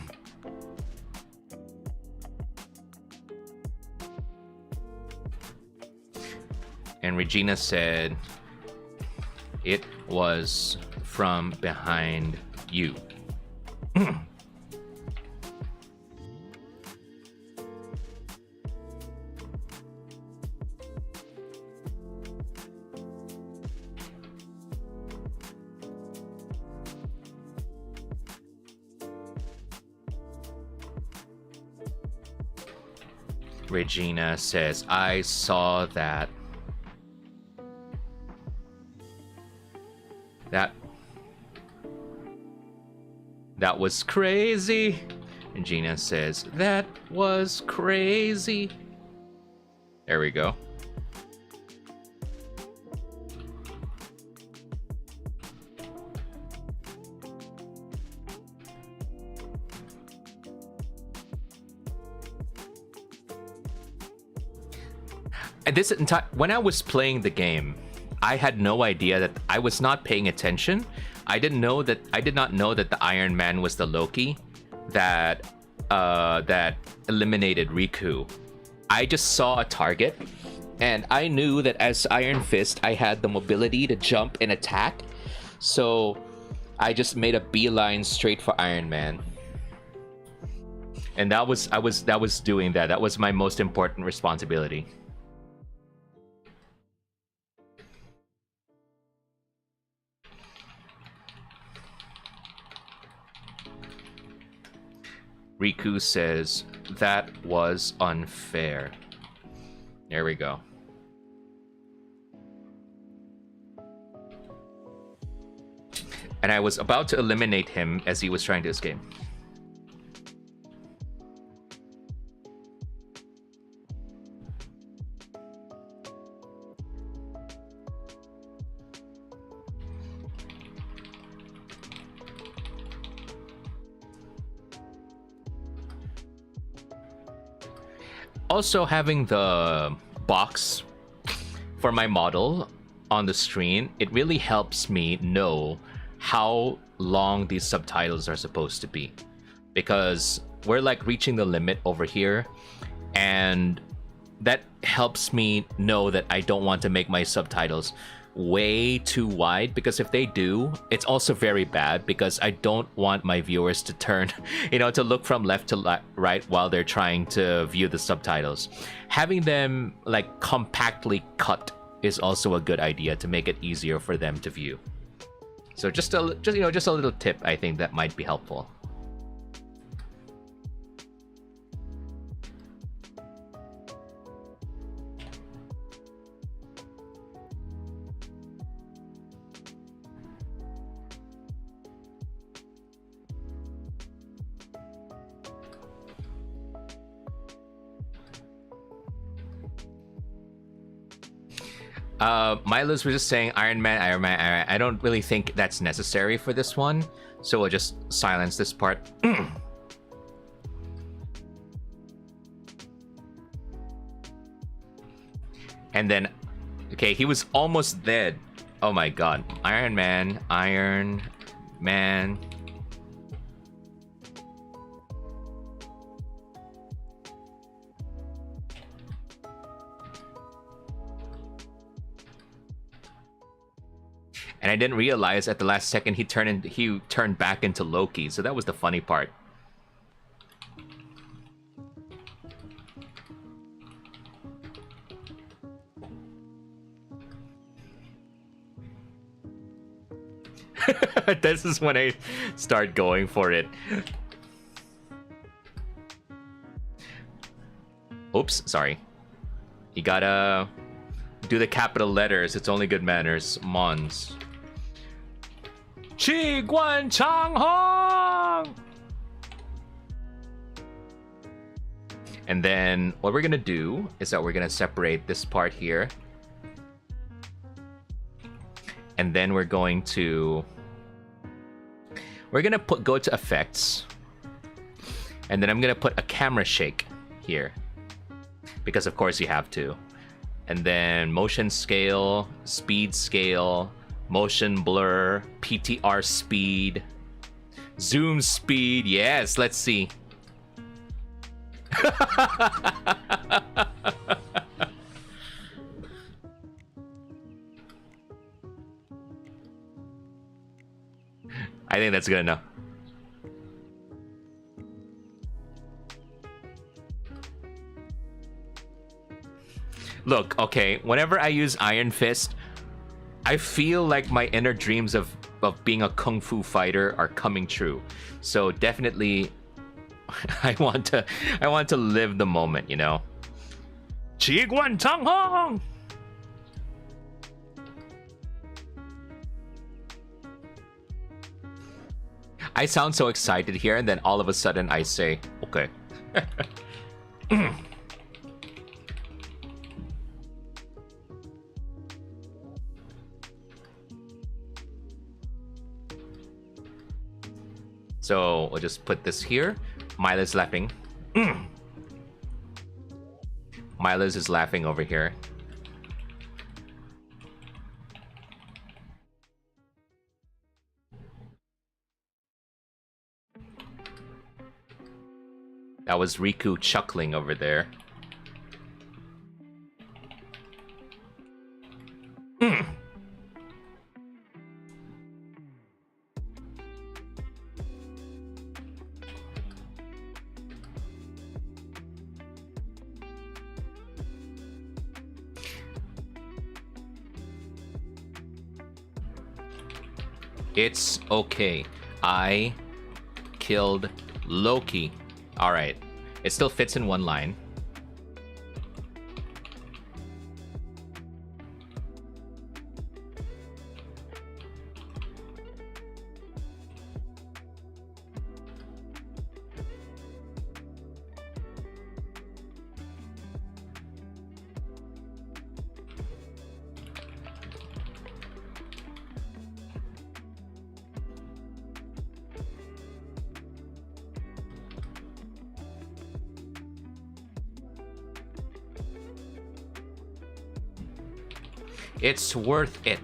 Regina said, it was from behind you. Regina says, I saw that. That was crazy. Regina says, that was crazy. There we go. When I was playing the game, I had no idea that I was not paying attention. I did not know that the Iron Man was the Loki that eliminated Riku. I just saw a target, and I knew that as Iron Fist, I had the mobility to jump and attack. So I just made a beeline straight for Iron Man. And I was doing that. That was my most important responsibility. Riku says, that was unfair. There we go. And I was about to eliminate him as he was trying to escape. also having the box for my model on the screen, it really helps me know how long these subtitles are supposed to be, because we're like reaching the limit over here, and that helps me know that I don't want to make my subtitles way too wide, because if they do, it's also very bad, because I don't want my viewers to turn, you know, to look from left to right while they're trying to view the subtitles. Having them like compactly cut is also a good idea to make it easier for them to view. So just a little tip, I think that might be helpful. Milo's was just saying Iron Man. I don't really think that's necessary for this one, so we'll just silence this part. And then, okay, he was almost dead. Oh my god. Iron Man. And I didn't realize at the last second he turned back into Loki. So that was the funny part. This is when I start going for it. Oops, sorry. You gotta do the capital letters. It's only good manners. Monz. Qi Guan Chang Hong! And then what we're gonna do is that we're gonna separate this part here. And then we're gonna go to effects. And then I'm gonna put a camera shake here, because of course you have to. And then motion scale, speed scale, motion blur, PTR speed, zoom speed. Yes, let's see. I think that's good enough. Look, okay, whenever I use Iron Fist, I feel like my inner dreams of being a kung fu fighter are coming true. So definitely I want to live the moment, you know. Qi Guan Chang Hong! I sound so excited here, and then all of a sudden I say, okay. So we'll just put this here. Milo's laughing. Milo's is laughing over here. That was Riku chuckling over there. It's okay. I killed Loki. Alright. It still fits in one line. It's worth it.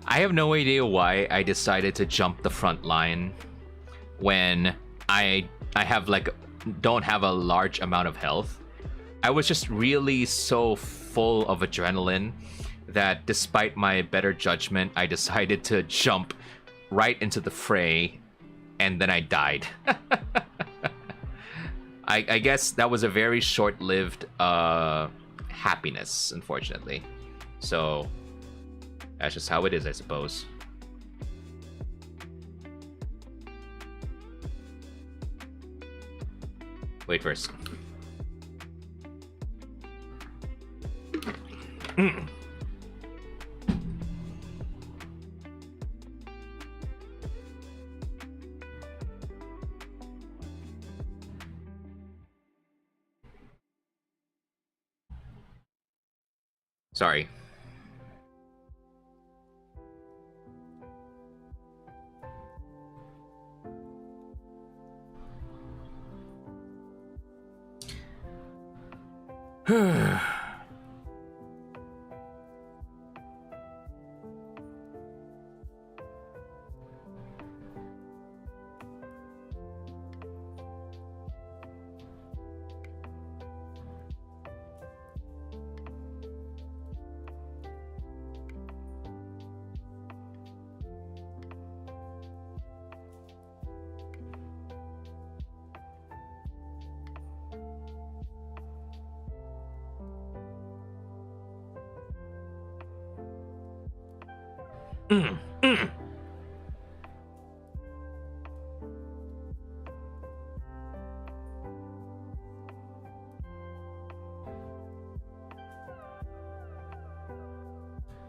I have no idea why I decided to jump the front line when I have like don't have a large amount of health. I was just really so full of adrenaline that despite my better judgment, I decided to jump right into the fray, and then I died. I guess that was a very short-lived happiness, unfortunately. So that's just how it is, I suppose. Wait first. Sorry.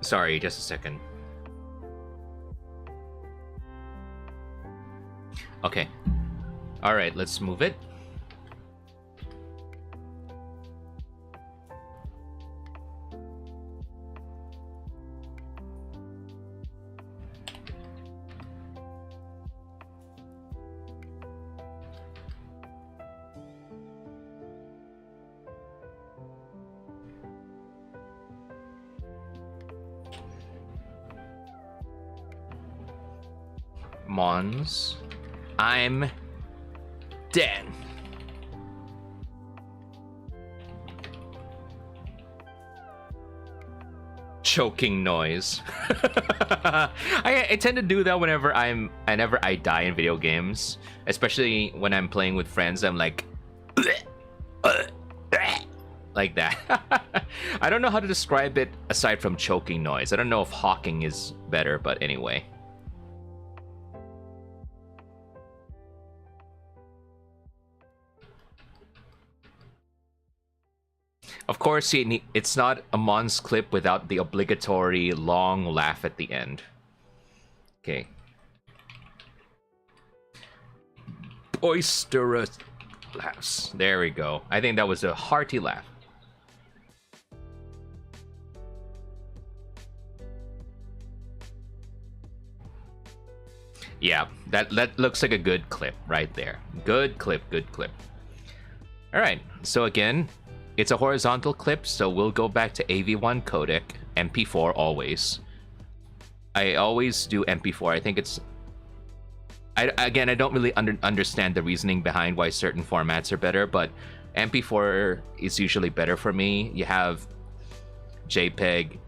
Sorry, just a second. Okay. All right, let's move it. Monz, I'm dead. Choking noise. I tend to do that whenever I die in video games, especially when I'm playing with friends. I'm like like that. I don't know how to describe it aside from choking noise. I don't know if hawking is better, but anyway. Of course, it's not a Monz clip without the obligatory long laugh at the end. Okay. Boisterous laughs. There we go. I think that was a hearty laugh. Yeah, that looks like a good clip right there. Good clip, good clip. All right, so again, it's a horizontal clip, so we'll go back to AV1 codec, MP4 always. I always do MP4. I think it's... I don't really understand the reasoning behind why certain formats are better, but MP4 is usually better for me. You have JPEG,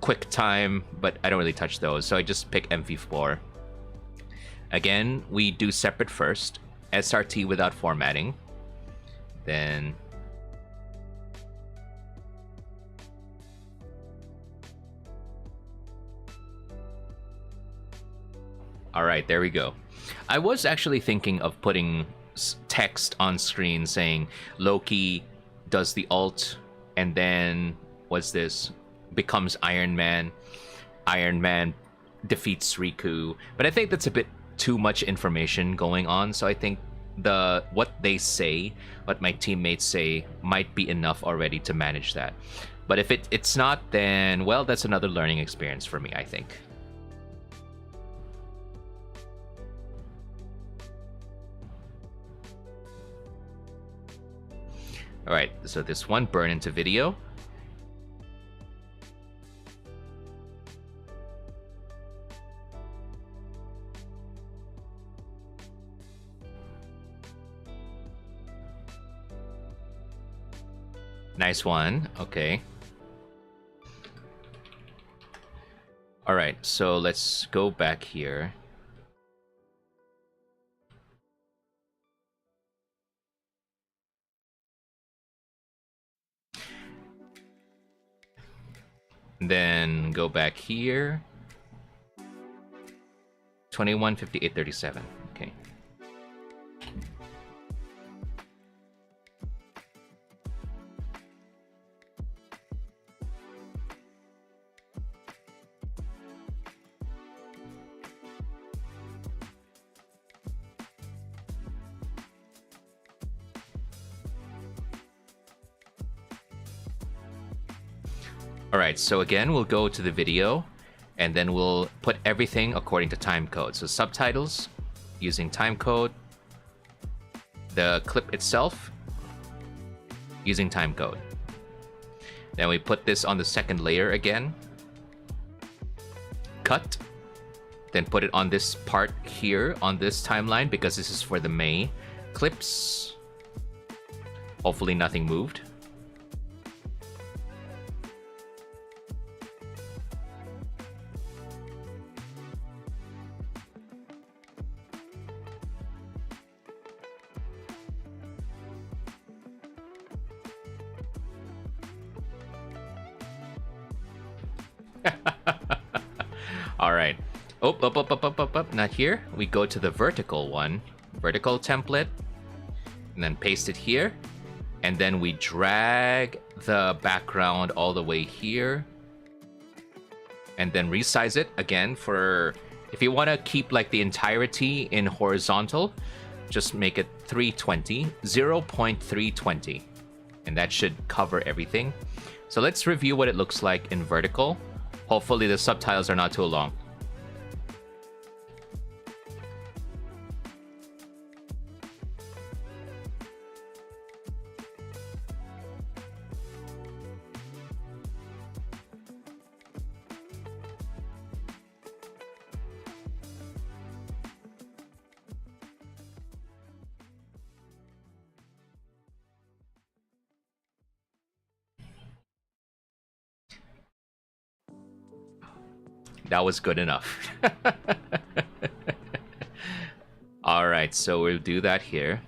QuickTime, but I don't really touch those, so I just pick MP4. Again, we do separate first. SRT without formatting. Then... All right, there we go. I was actually thinking of putting text on screen saying Loki does the ult and then what's this? Becomes Iron Man. Iron Man defeats Riku. But I think that's a bit too much information going on, so I think what they say, what my teammates say, might be enough already to manage that. But if it's not, then well, that's another learning experience for me, I think. All right, so this one burn into video. Nice one. Okay. All right, so let's go back here. Then go back here. 21, 58, 37. Okay. Alright, so again, we'll go to the video, and then we'll put everything according to timecode. So subtitles, using timecode. The clip itself, using timecode. Then we put this on the second layer again. Cut. Then put it on this part here, on this timeline, because this is for the May. Clips. Hopefully nothing moved. All right. Oh, up. Not here. We go to the vertical one. Vertical template. And then paste it here. And then we drag the background all the way here. And then resize it again for... If you want to keep like the entirety in horizontal, just make it 320. 0.320. And that should cover everything. So let's review what it looks like in vertical. Hopefully the subtitles are not too long. That was good enough. All right, so we'll do that here.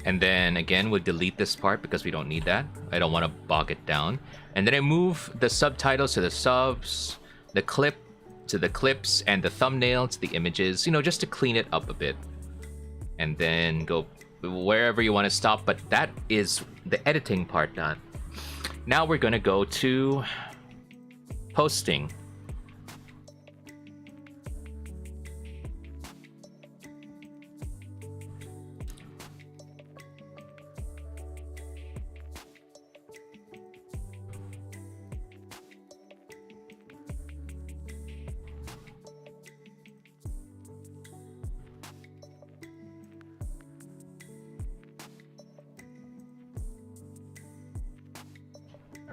And then again, we'll delete this part because we don't need that. I don't want to bog it down. And then I move the subtitles to the subs, the clip to the clips, and the thumbnail to the images, you know, just to clean it up a bit. And then go wherever you want to stop. But that is the editing part done. Now we're going to go to posting.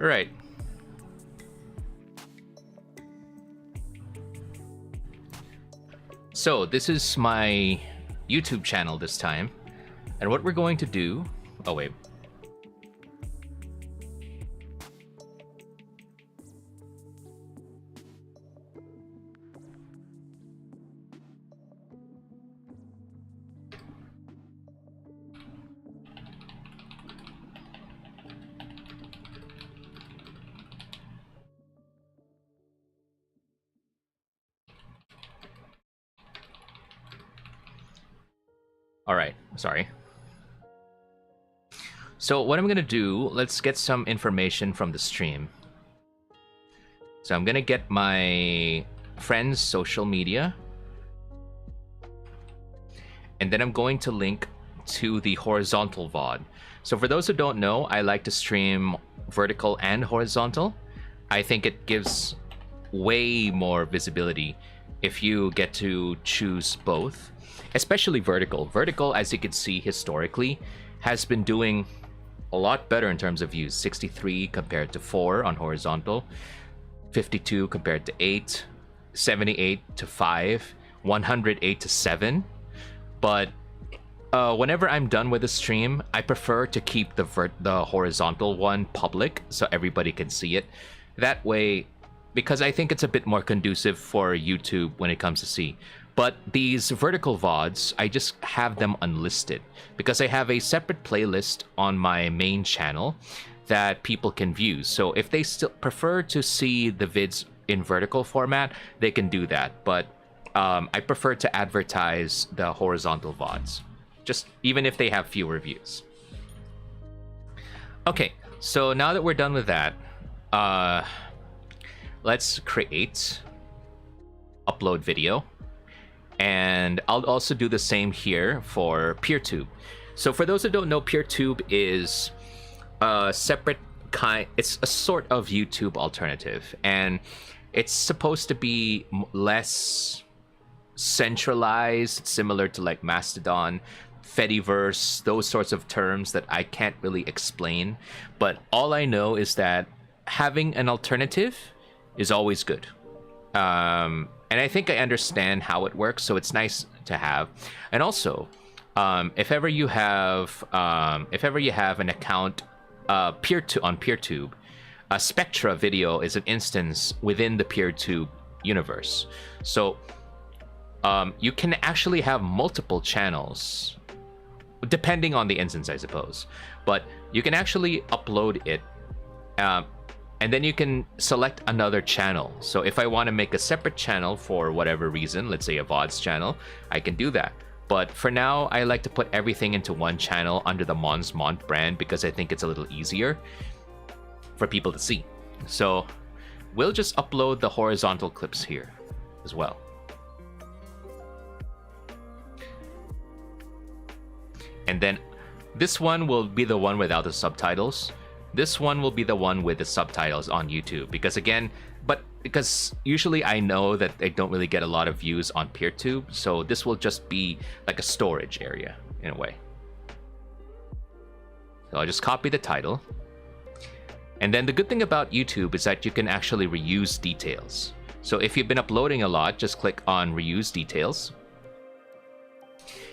All right. So this is my YouTube channel this time. And what we're going to do... Oh, wait. All right, sorry. So what I'm gonna do, let's get some information from the stream. So I'm gonna get my friend's social media, and then I'm going to link to the horizontal VOD. So for those who don't know, I like to stream vertical and horizontal. I think it gives way more visibility if you get to choose both, especially vertical. Vertical, as you can see historically, has been doing a lot better in terms of views. 63 compared to 4 on horizontal, 52 compared to 8, 78 to 5, 108 to 7. But whenever I'm done with the stream, I prefer to keep the horizontal one public so everybody can see it. That way, because I think it's a bit more conducive for YouTube when it comes to see. But these vertical VODs, I just have them unlisted because I have a separate playlist on my main channel that people can view. So if they still prefer to see the vids in vertical format, they can do that. But I prefer to advertise the horizontal VODs, just even if they have fewer views. Okay, so now that we're done with that, let's create, upload video, and I'll also do the same here for PeerTube. So for those who don't know, PeerTube is a separate kind, it's a sort of YouTube alternative, and it's supposed to be less centralized, similar to like Mastodon, Fediverse, those sorts of terms that I can't really explain. But all I know is that having an alternative is always good. And I think I understand how it works, so it's nice to have. And also, if ever you have an account on PeerTube, Spectra Video is an instance within the PeerTube universe. So you can actually have multiple channels, depending on the instance, I suppose. But you can actually upload it, and then you can select another channel. So if I want to make a separate channel for whatever reason, let's say a VODs channel, I can do that. But for now, I like to put everything into one channel under the Monz Mont brand because I think it's a little easier for people to see. So we'll just upload the horizontal clips here as well. And then this one will be the one without the subtitles. This one will be the one with the subtitles on YouTube, because because usually I know that I don't really get a lot of views on PeerTube, so this will just be like a storage area in a way. So I'll just copy the title. And then the good thing about YouTube is that you can actually reuse details. So if you've been uploading a lot, just click on reuse details.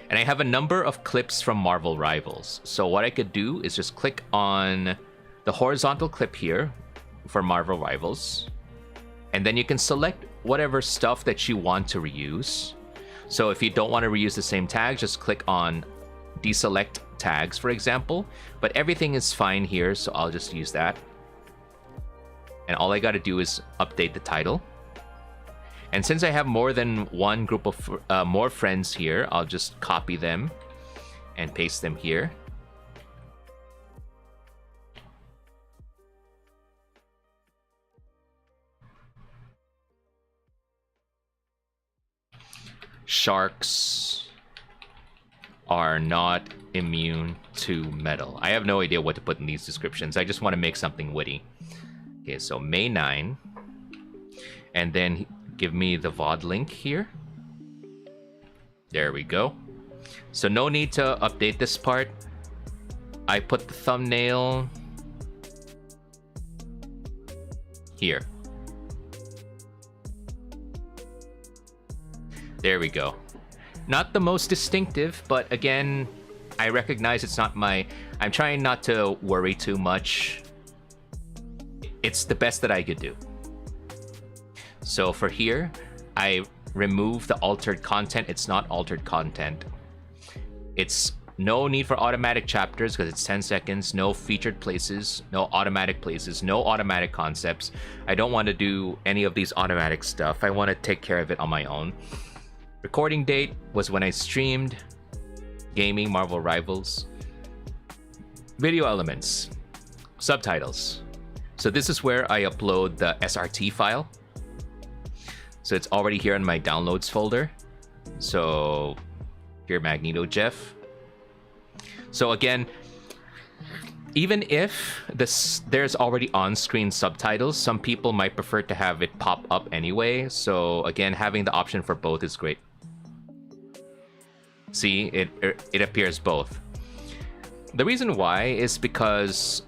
And I have a number of clips from Marvel Rivals. So what I could do is just click on the horizontal clip here for Marvel Rivals, and then you can select whatever stuff that you want to reuse. So if you don't want to reuse the same tag, just click on deselect tags, for example. But everything is fine here, so I'll just use that. And all I got to do is update the title. And since I have more than one group of more friends here, I'll just copy them and paste them here. Sharks are not immune to metal. I have no idea what to put in these descriptions. I just want to make something witty. Okay, so May 9. And then give me the VOD link here. There we go. So no need to update this part. I put the thumbnail here. There we go. Not the most distinctive, but again, I recognize it's not my... I'm trying not to worry too much. It's the best that I could do. So for here, I remove the altered content. It's not altered content. It's no need for automatic chapters because it's 10 seconds. No featured places, no automatic places, no automatic concepts. I don't want to do any of these automatic stuff. I want to take care of it on my own. Recording date was when I streamed gaming Marvel Rivals. Video elements, subtitles. So this is where I upload the SRT file. So it's already here in my downloads folder. So here, Magneto Jeff. So again, even if there's already on-screen subtitles, some people might prefer to have it pop up anyway. So again, having the option for both is great. See, it appears both. The reason why is because,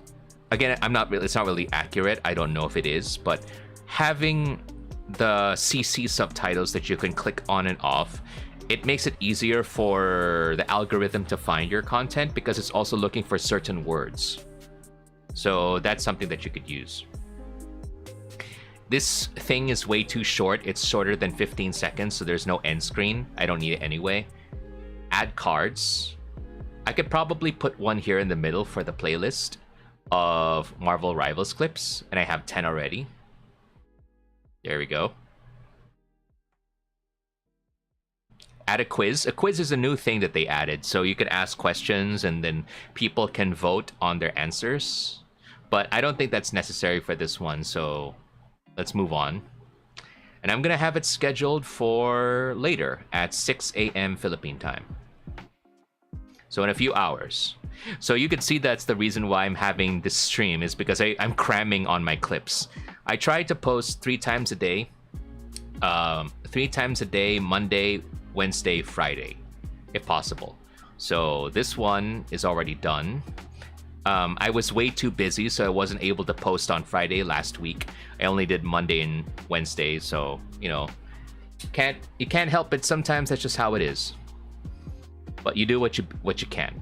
again, it's not really accurate. I don't know if it is, but having the CC subtitles that you can click on and off, it makes it easier for the algorithm to find your content because it's also looking for certain words. So that's something that you could use. This thing is way too short. It's shorter than 15 seconds, so there's no end screen. I don't need it anyway. Add cards. I could probably put one here in the middle for the playlist of Marvel Rivals clips, and I have 10 already. There we go. Add a quiz. A quiz is a new thing that they added, so you can ask questions and then people can vote on their answers. But I don't think that's necessary for this one, so let's move on. And I'm gonna have it scheduled for later at 6 a.m. Philippine time. So in a few hours. So you can see that's the reason why I'm having this stream, is because I'm cramming on my clips. I try to post 3 times a day. 3 times a day, Monday, Wednesday, Friday, if possible. So this one is already done. I was way too busy, so I wasn't able to post on Friday last week. I only did Monday and Wednesday, so you know, you can't help it. Sometimes that's just how it is. But you do what you can.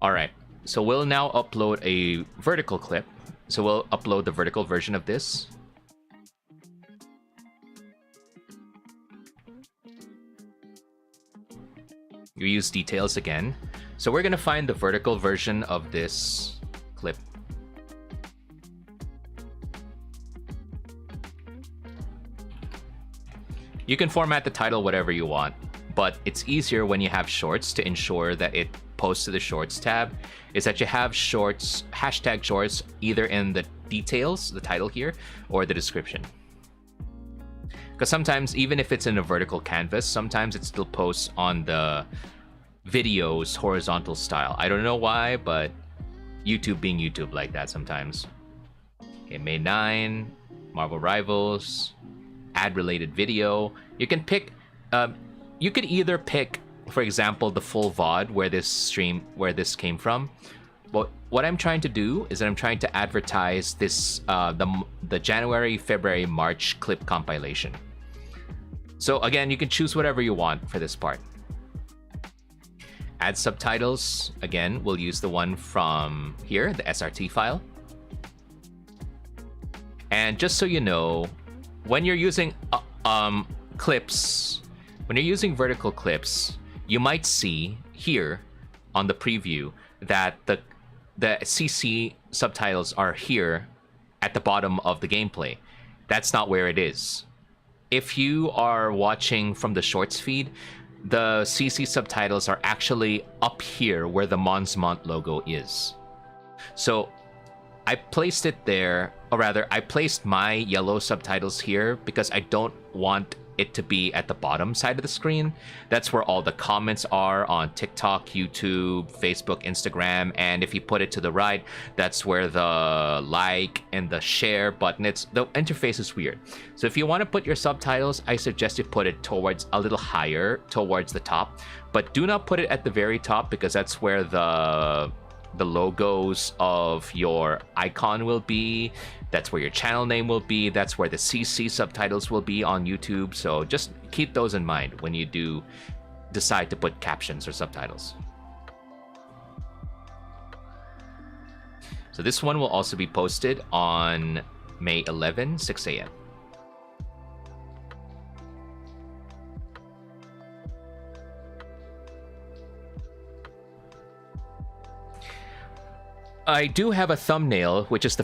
All right, so we'll now upload a vertical clip. So we'll upload the vertical version of this. You use details again. So we're gonna find the vertical version of this clip. You can format the title whatever you want, but it's easier when you have shorts to ensure that it posts to the shorts tab, is that you have shorts, hashtag shorts, either in the details, the title here, or the description. Because sometimes, even if it's in a vertical canvas, sometimes it still posts on the video's horizontal style. I don't know why, but YouTube being YouTube like that sometimes. Okay, May 9, Marvel Rivals, ad related video. You can pick, you could either pick, for example, the full VOD where this came from. But what I'm trying to do is that I'm trying to advertise this, the January, February, March clip compilation. So again, you can choose whatever you want for this part. Add subtitles. Again, we'll use the one from here, the SRT file. And just so you know, when you're using clips, when you're using vertical clips, you might see here on the preview that the CC subtitles are here at the bottom of the gameplay. That's not where it is. If you are watching from the shorts feed, the CC subtitles are actually up here where the Monz logo is. So I placed it there, or rather I placed my yellow subtitles here because I don't want it to be at the bottom side of the screen. That's where all the comments are on TikTok, YouTube, Facebook, Instagram, and if you put it to the right, that's where the like and the share button, the interface is weird. So if you want to put your subtitles, I suggest you put it towards a little higher, towards the top, but do not put it at the very top because that's where the logos of your icon will be. That's where your channel name will be. That's where the CC subtitles will be on YouTube. So just keep those in mind when you do decide to put captions or subtitles. So this one will also be posted on May 11, 6 a.m. I do have a thumbnail, which is the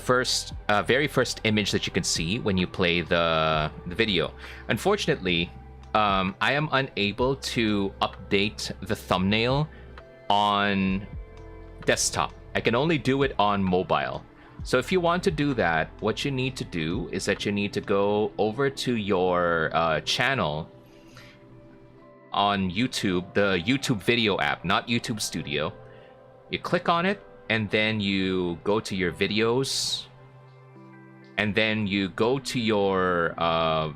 very first image that you can see when you play the video. Unfortunately, I am unable to update the thumbnail on desktop. I can only do it on mobile. So if you want to do that, what you need to do is that you need to go over to your channel on YouTube, the YouTube video app, not YouTube Studio. You click on it, and then you go to your videos, and then you go to your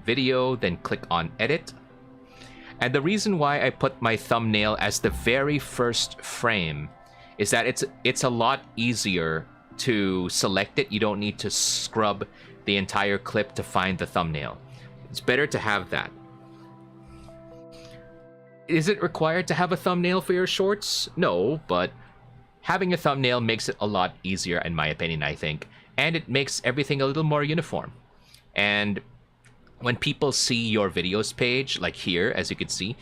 video, then click on edit. And the reason why I put my thumbnail as the very first frame is that it's a lot easier to select it. You don't need to scrub the entire clip to find the thumbnail. It's better to have that. Is it required to have a thumbnail for your shorts? No, but having a thumbnail makes it a lot easier, in my opinion, I think. And it makes everything a little more uniform. And when people see your videos page, like here, as you can see,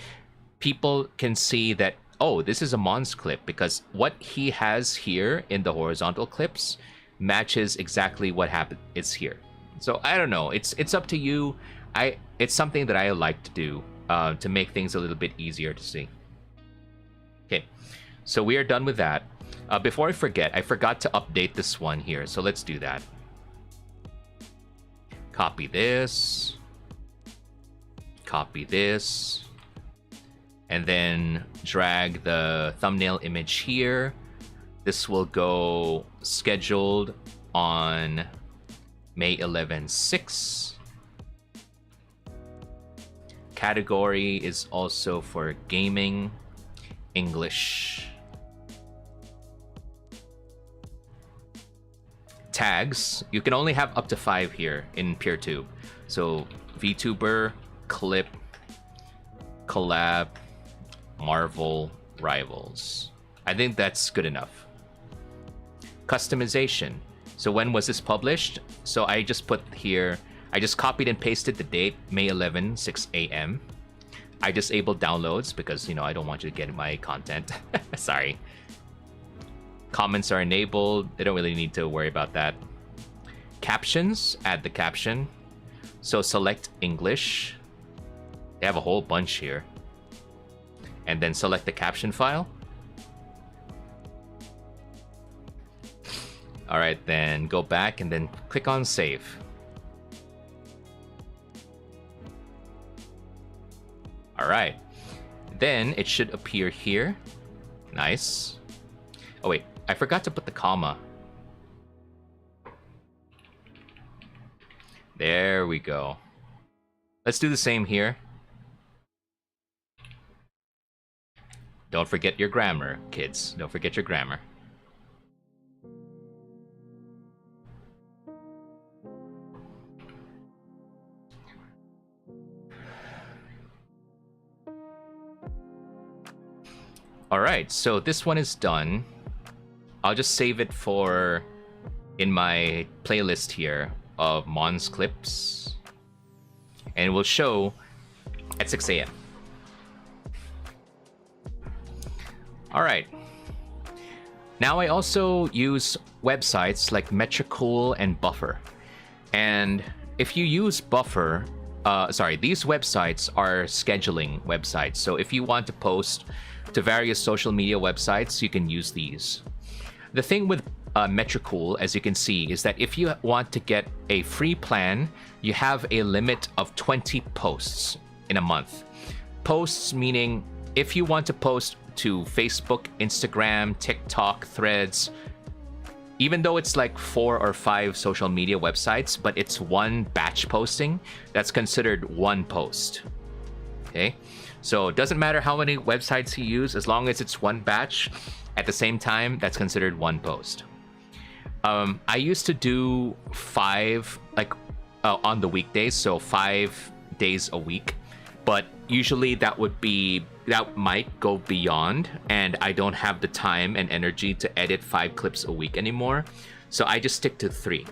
people can see that, oh, this is a Monz clip, because what he has here in the horizontal clips matches exactly what is here. So I don't know. It's up to you. It's something that I like to do to make things a little bit easier to see. Okay, so we are done with that. Before I forgot to update this one here. So let's do that. Copy this. Copy this. And then drag the thumbnail image here. This will go scheduled on May 11, 6. Category is also for gaming, English. Tags, you can only have up to 5 here in PeerTube. So VTuber, clip, collab, Marvel, rivals. I think that's good enough. Customization. So when was this published? So I just put here, I just copied and pasted the date, May 11, 6 a.m. I disabled downloads because, you know, I don't want you to get my content. Sorry. Comments are enabled. They don't really need to worry about that. Captions, add the caption. So select English. They have a whole bunch here. And then select the caption file. All right, then go back and then click on save. All right, then it should appear here. Nice. Oh wait, I forgot to put the comma. There we go. Let's do the same here. Don't forget your grammar, kids. Don't forget your grammar. All right, so this one is done. I'll just save it for in my playlist here of Monz clips, and it will show at 6 a.m. All right. Now I also use websites like Metricool and Buffer. And if you use Buffer, these websites are scheduling websites. So if you want to post to various social media websites, you can use these. The thing with Metricool, as you can see, is that if you want to get a free plan, you have a limit of 20 posts in a month. Posts meaning if you want to post to Facebook, Instagram, TikTok, Threads, even though it's like 4 or 5 social media websites, but it's one batch posting, that's considered one post. Okay, so it doesn't matter how many websites you use, as long as it's one batch at the same time, that's considered one post. I used to do 5 on the weekdays, so 5 days a week, but usually that might go beyond, and I don't have the time and energy to edit 5 clips a week anymore, so I just stick to 3.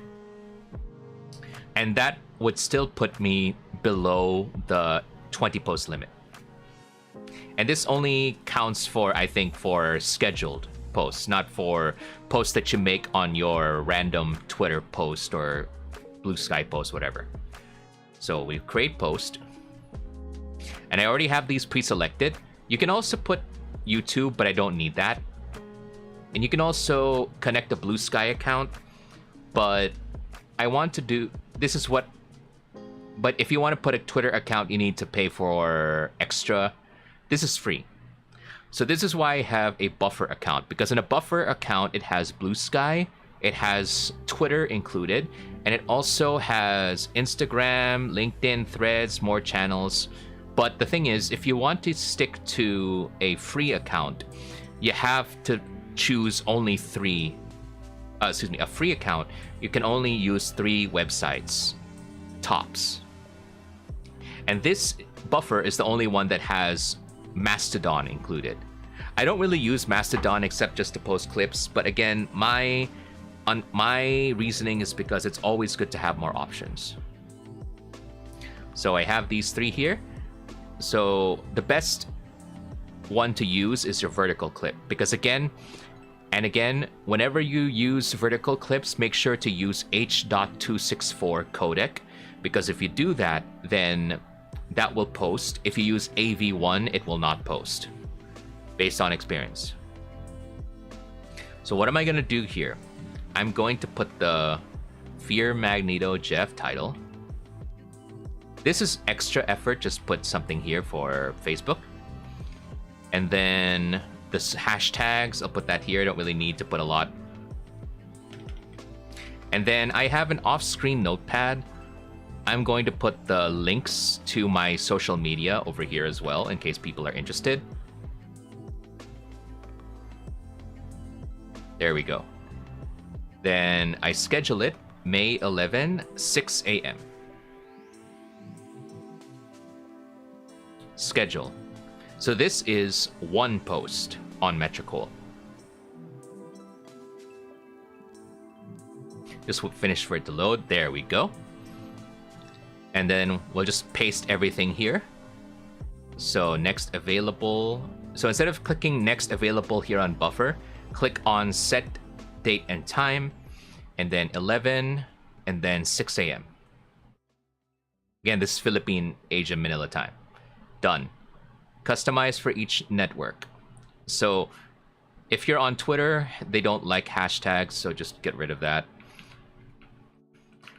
And that would still put me below the 20 post limit. And this only counts for, I think, for scheduled posts, not for posts that you make on your random Twitter post or Blue Sky post, whatever. So we create post. And I already have these pre-selected. You can also put YouTube, but I don't need that. And you can also connect a Blue Sky account but I want to do this is what. But if you want to put a Twitter account, you need to pay for extra. This is free. So this is why I have a buffer account, because in a buffer account, it has Blue Sky, it has Twitter included, and it also has Instagram, LinkedIn, Threads, more channels. But the thing is, if you want to stick to a free account, you have to choose only a free account. You can only use 3 websites, tops. And this buffer is the only one that has Mastodon included. I don't really use Mastodon except just to post clips, but again, my reasoning is because it's always good to have more options. So I have these 3 here. So the best one to use is your vertical clip, because again, whenever you use vertical clips, make sure to use H.264 codec, because if you do that, then that will post. If you use AV1, it will not post, based on experience. So what am I going to do here? I'm going to put the Fear Magneto Jeff title. This is extra effort, just put something here for Facebook. And then the hashtags, I'll put that here. I don't really need to put a lot. And then I have an off-screen notepad. I'm going to put the links to my social media over here as well, in case people are interested. There we go. Then I schedule it May 11, 6 a.m. Schedule. So this is 1 post on Metricool. Just finish for it to load. There we go. And then we'll just paste everything here. So next available. So instead of clicking next available here on buffer, click on set date and time, and then 11, and then 6 a.m. Again, this is Philippine, Asia, Manila time. Done. Customize for each network. So if you're on Twitter, they don't like hashtags, so just get rid of that.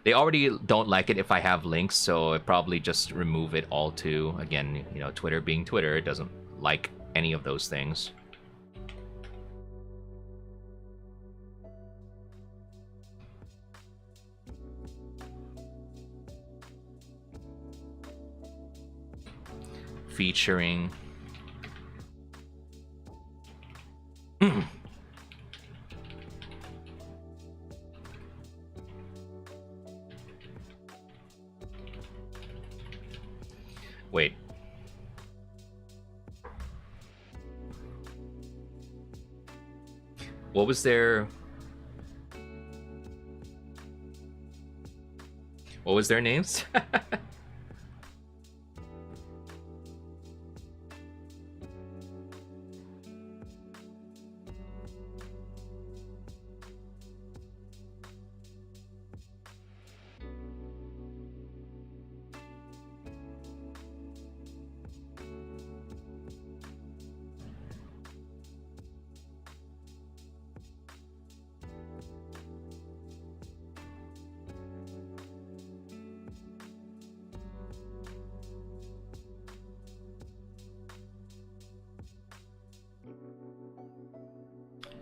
They already don't like it if I have links, so I probably just remove it all too. Again, you know, Twitter being Twitter, it doesn't like any of those things. Featuring wait. What was their names?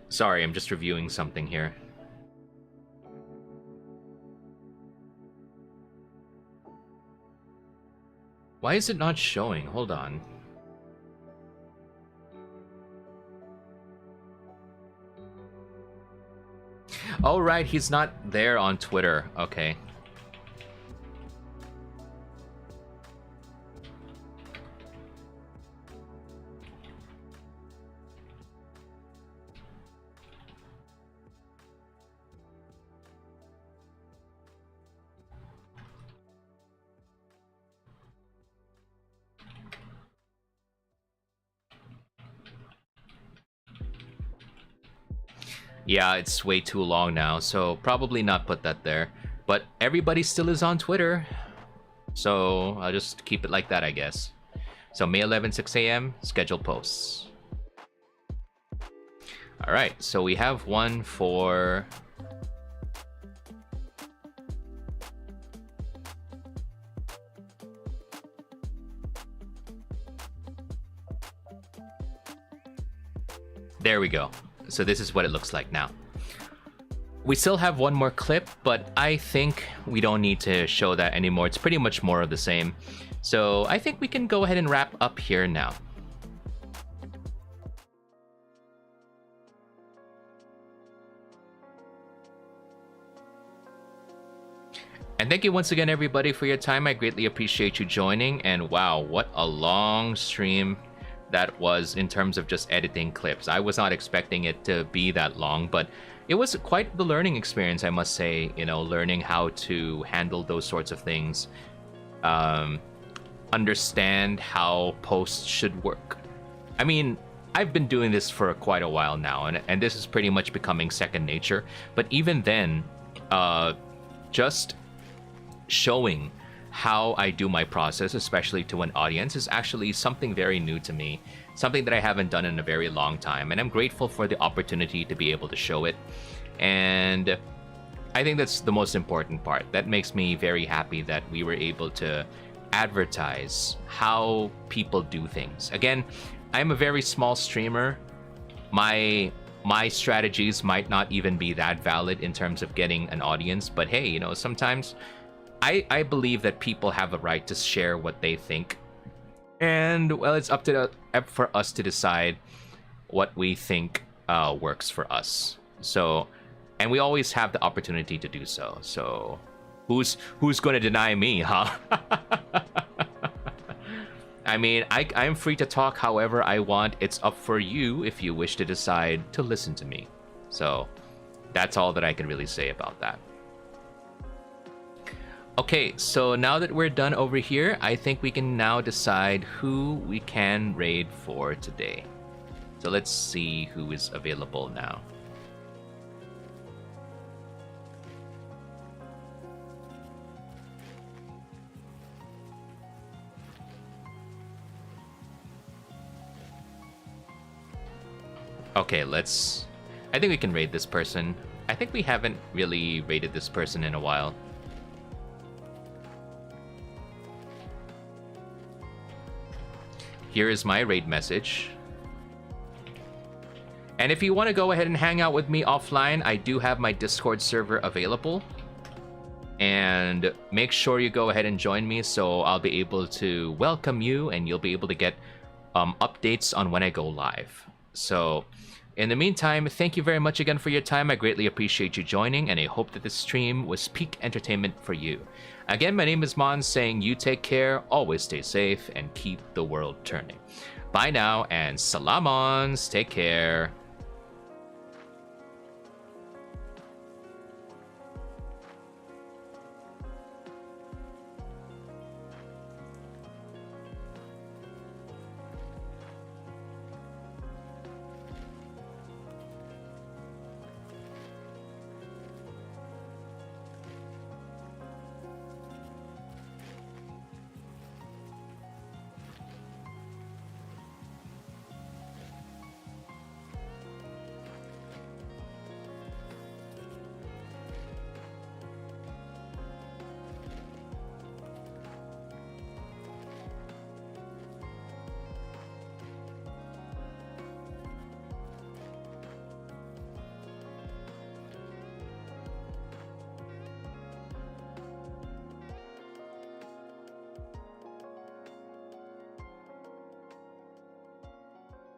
Sorry, I'm just reviewing something here. Why is it not showing? Hold on. Oh, right, he's not there on Twitter. Okay. Yeah, it's way too long now, so probably not put that there. But everybody still is on Twitter, so I'll just keep it like that, I guess. So May 11, 6 a.m., scheduled posts. All right, so we have one for There we go. So this is what it looks like now. We still have one more clip, but I think we don't need to show that anymore. It's pretty much more of the same. So I think we can go ahead and wrap up here now. And thank you once again, everybody, for your time. I greatly appreciate you joining. And wow, what a long stream that was in terms of just editing clips. I was not expecting it to be that long, but it was quite the learning experience, I must say, you know, learning how to handle those sorts of things, understand how posts should work. I mean, I've been doing this for quite a while now, and this is pretty much becoming second nature. But even then, just showing how I do my process, especially to an audience, is actually something very new to me, something that I haven't done in a very long time, and I'm grateful for the opportunity to be able to show it. And I think that's the most important part. That makes me very happy that we were able to advertise how people do things. Again, I'm a very small streamer. My strategies might not even be that valid in terms of getting an audience, but hey, you know, sometimes I believe that people have a right to share what they think, and well, it's up for us to decide what we think works for us. So, and we always have the opportunity to do so. So, who's going to deny me, huh? I mean, I'm free to talk however I want. It's up for you if you wish to decide to listen to me. So, that's all that I can really say about that. Okay, so now that we're done over here, I think we can now decide who we can raid for today. So let's see who is available now. Okay, I think we can raid this person. I think we haven't really raided this person in a while. Here is my raid message. And if you want to go ahead and hang out with me offline, I do have my Discord server available. And make sure you go ahead and join me so I'll be able to welcome you and you'll be able to get updates on when I go live. So in the meantime, thank you very much again for your time. I greatly appreciate you joining, and I hope that this stream was peak entertainment for you. Again, my name is Monz, saying you take care, always stay safe, and keep the world turning. Bye now, and salamons, take care.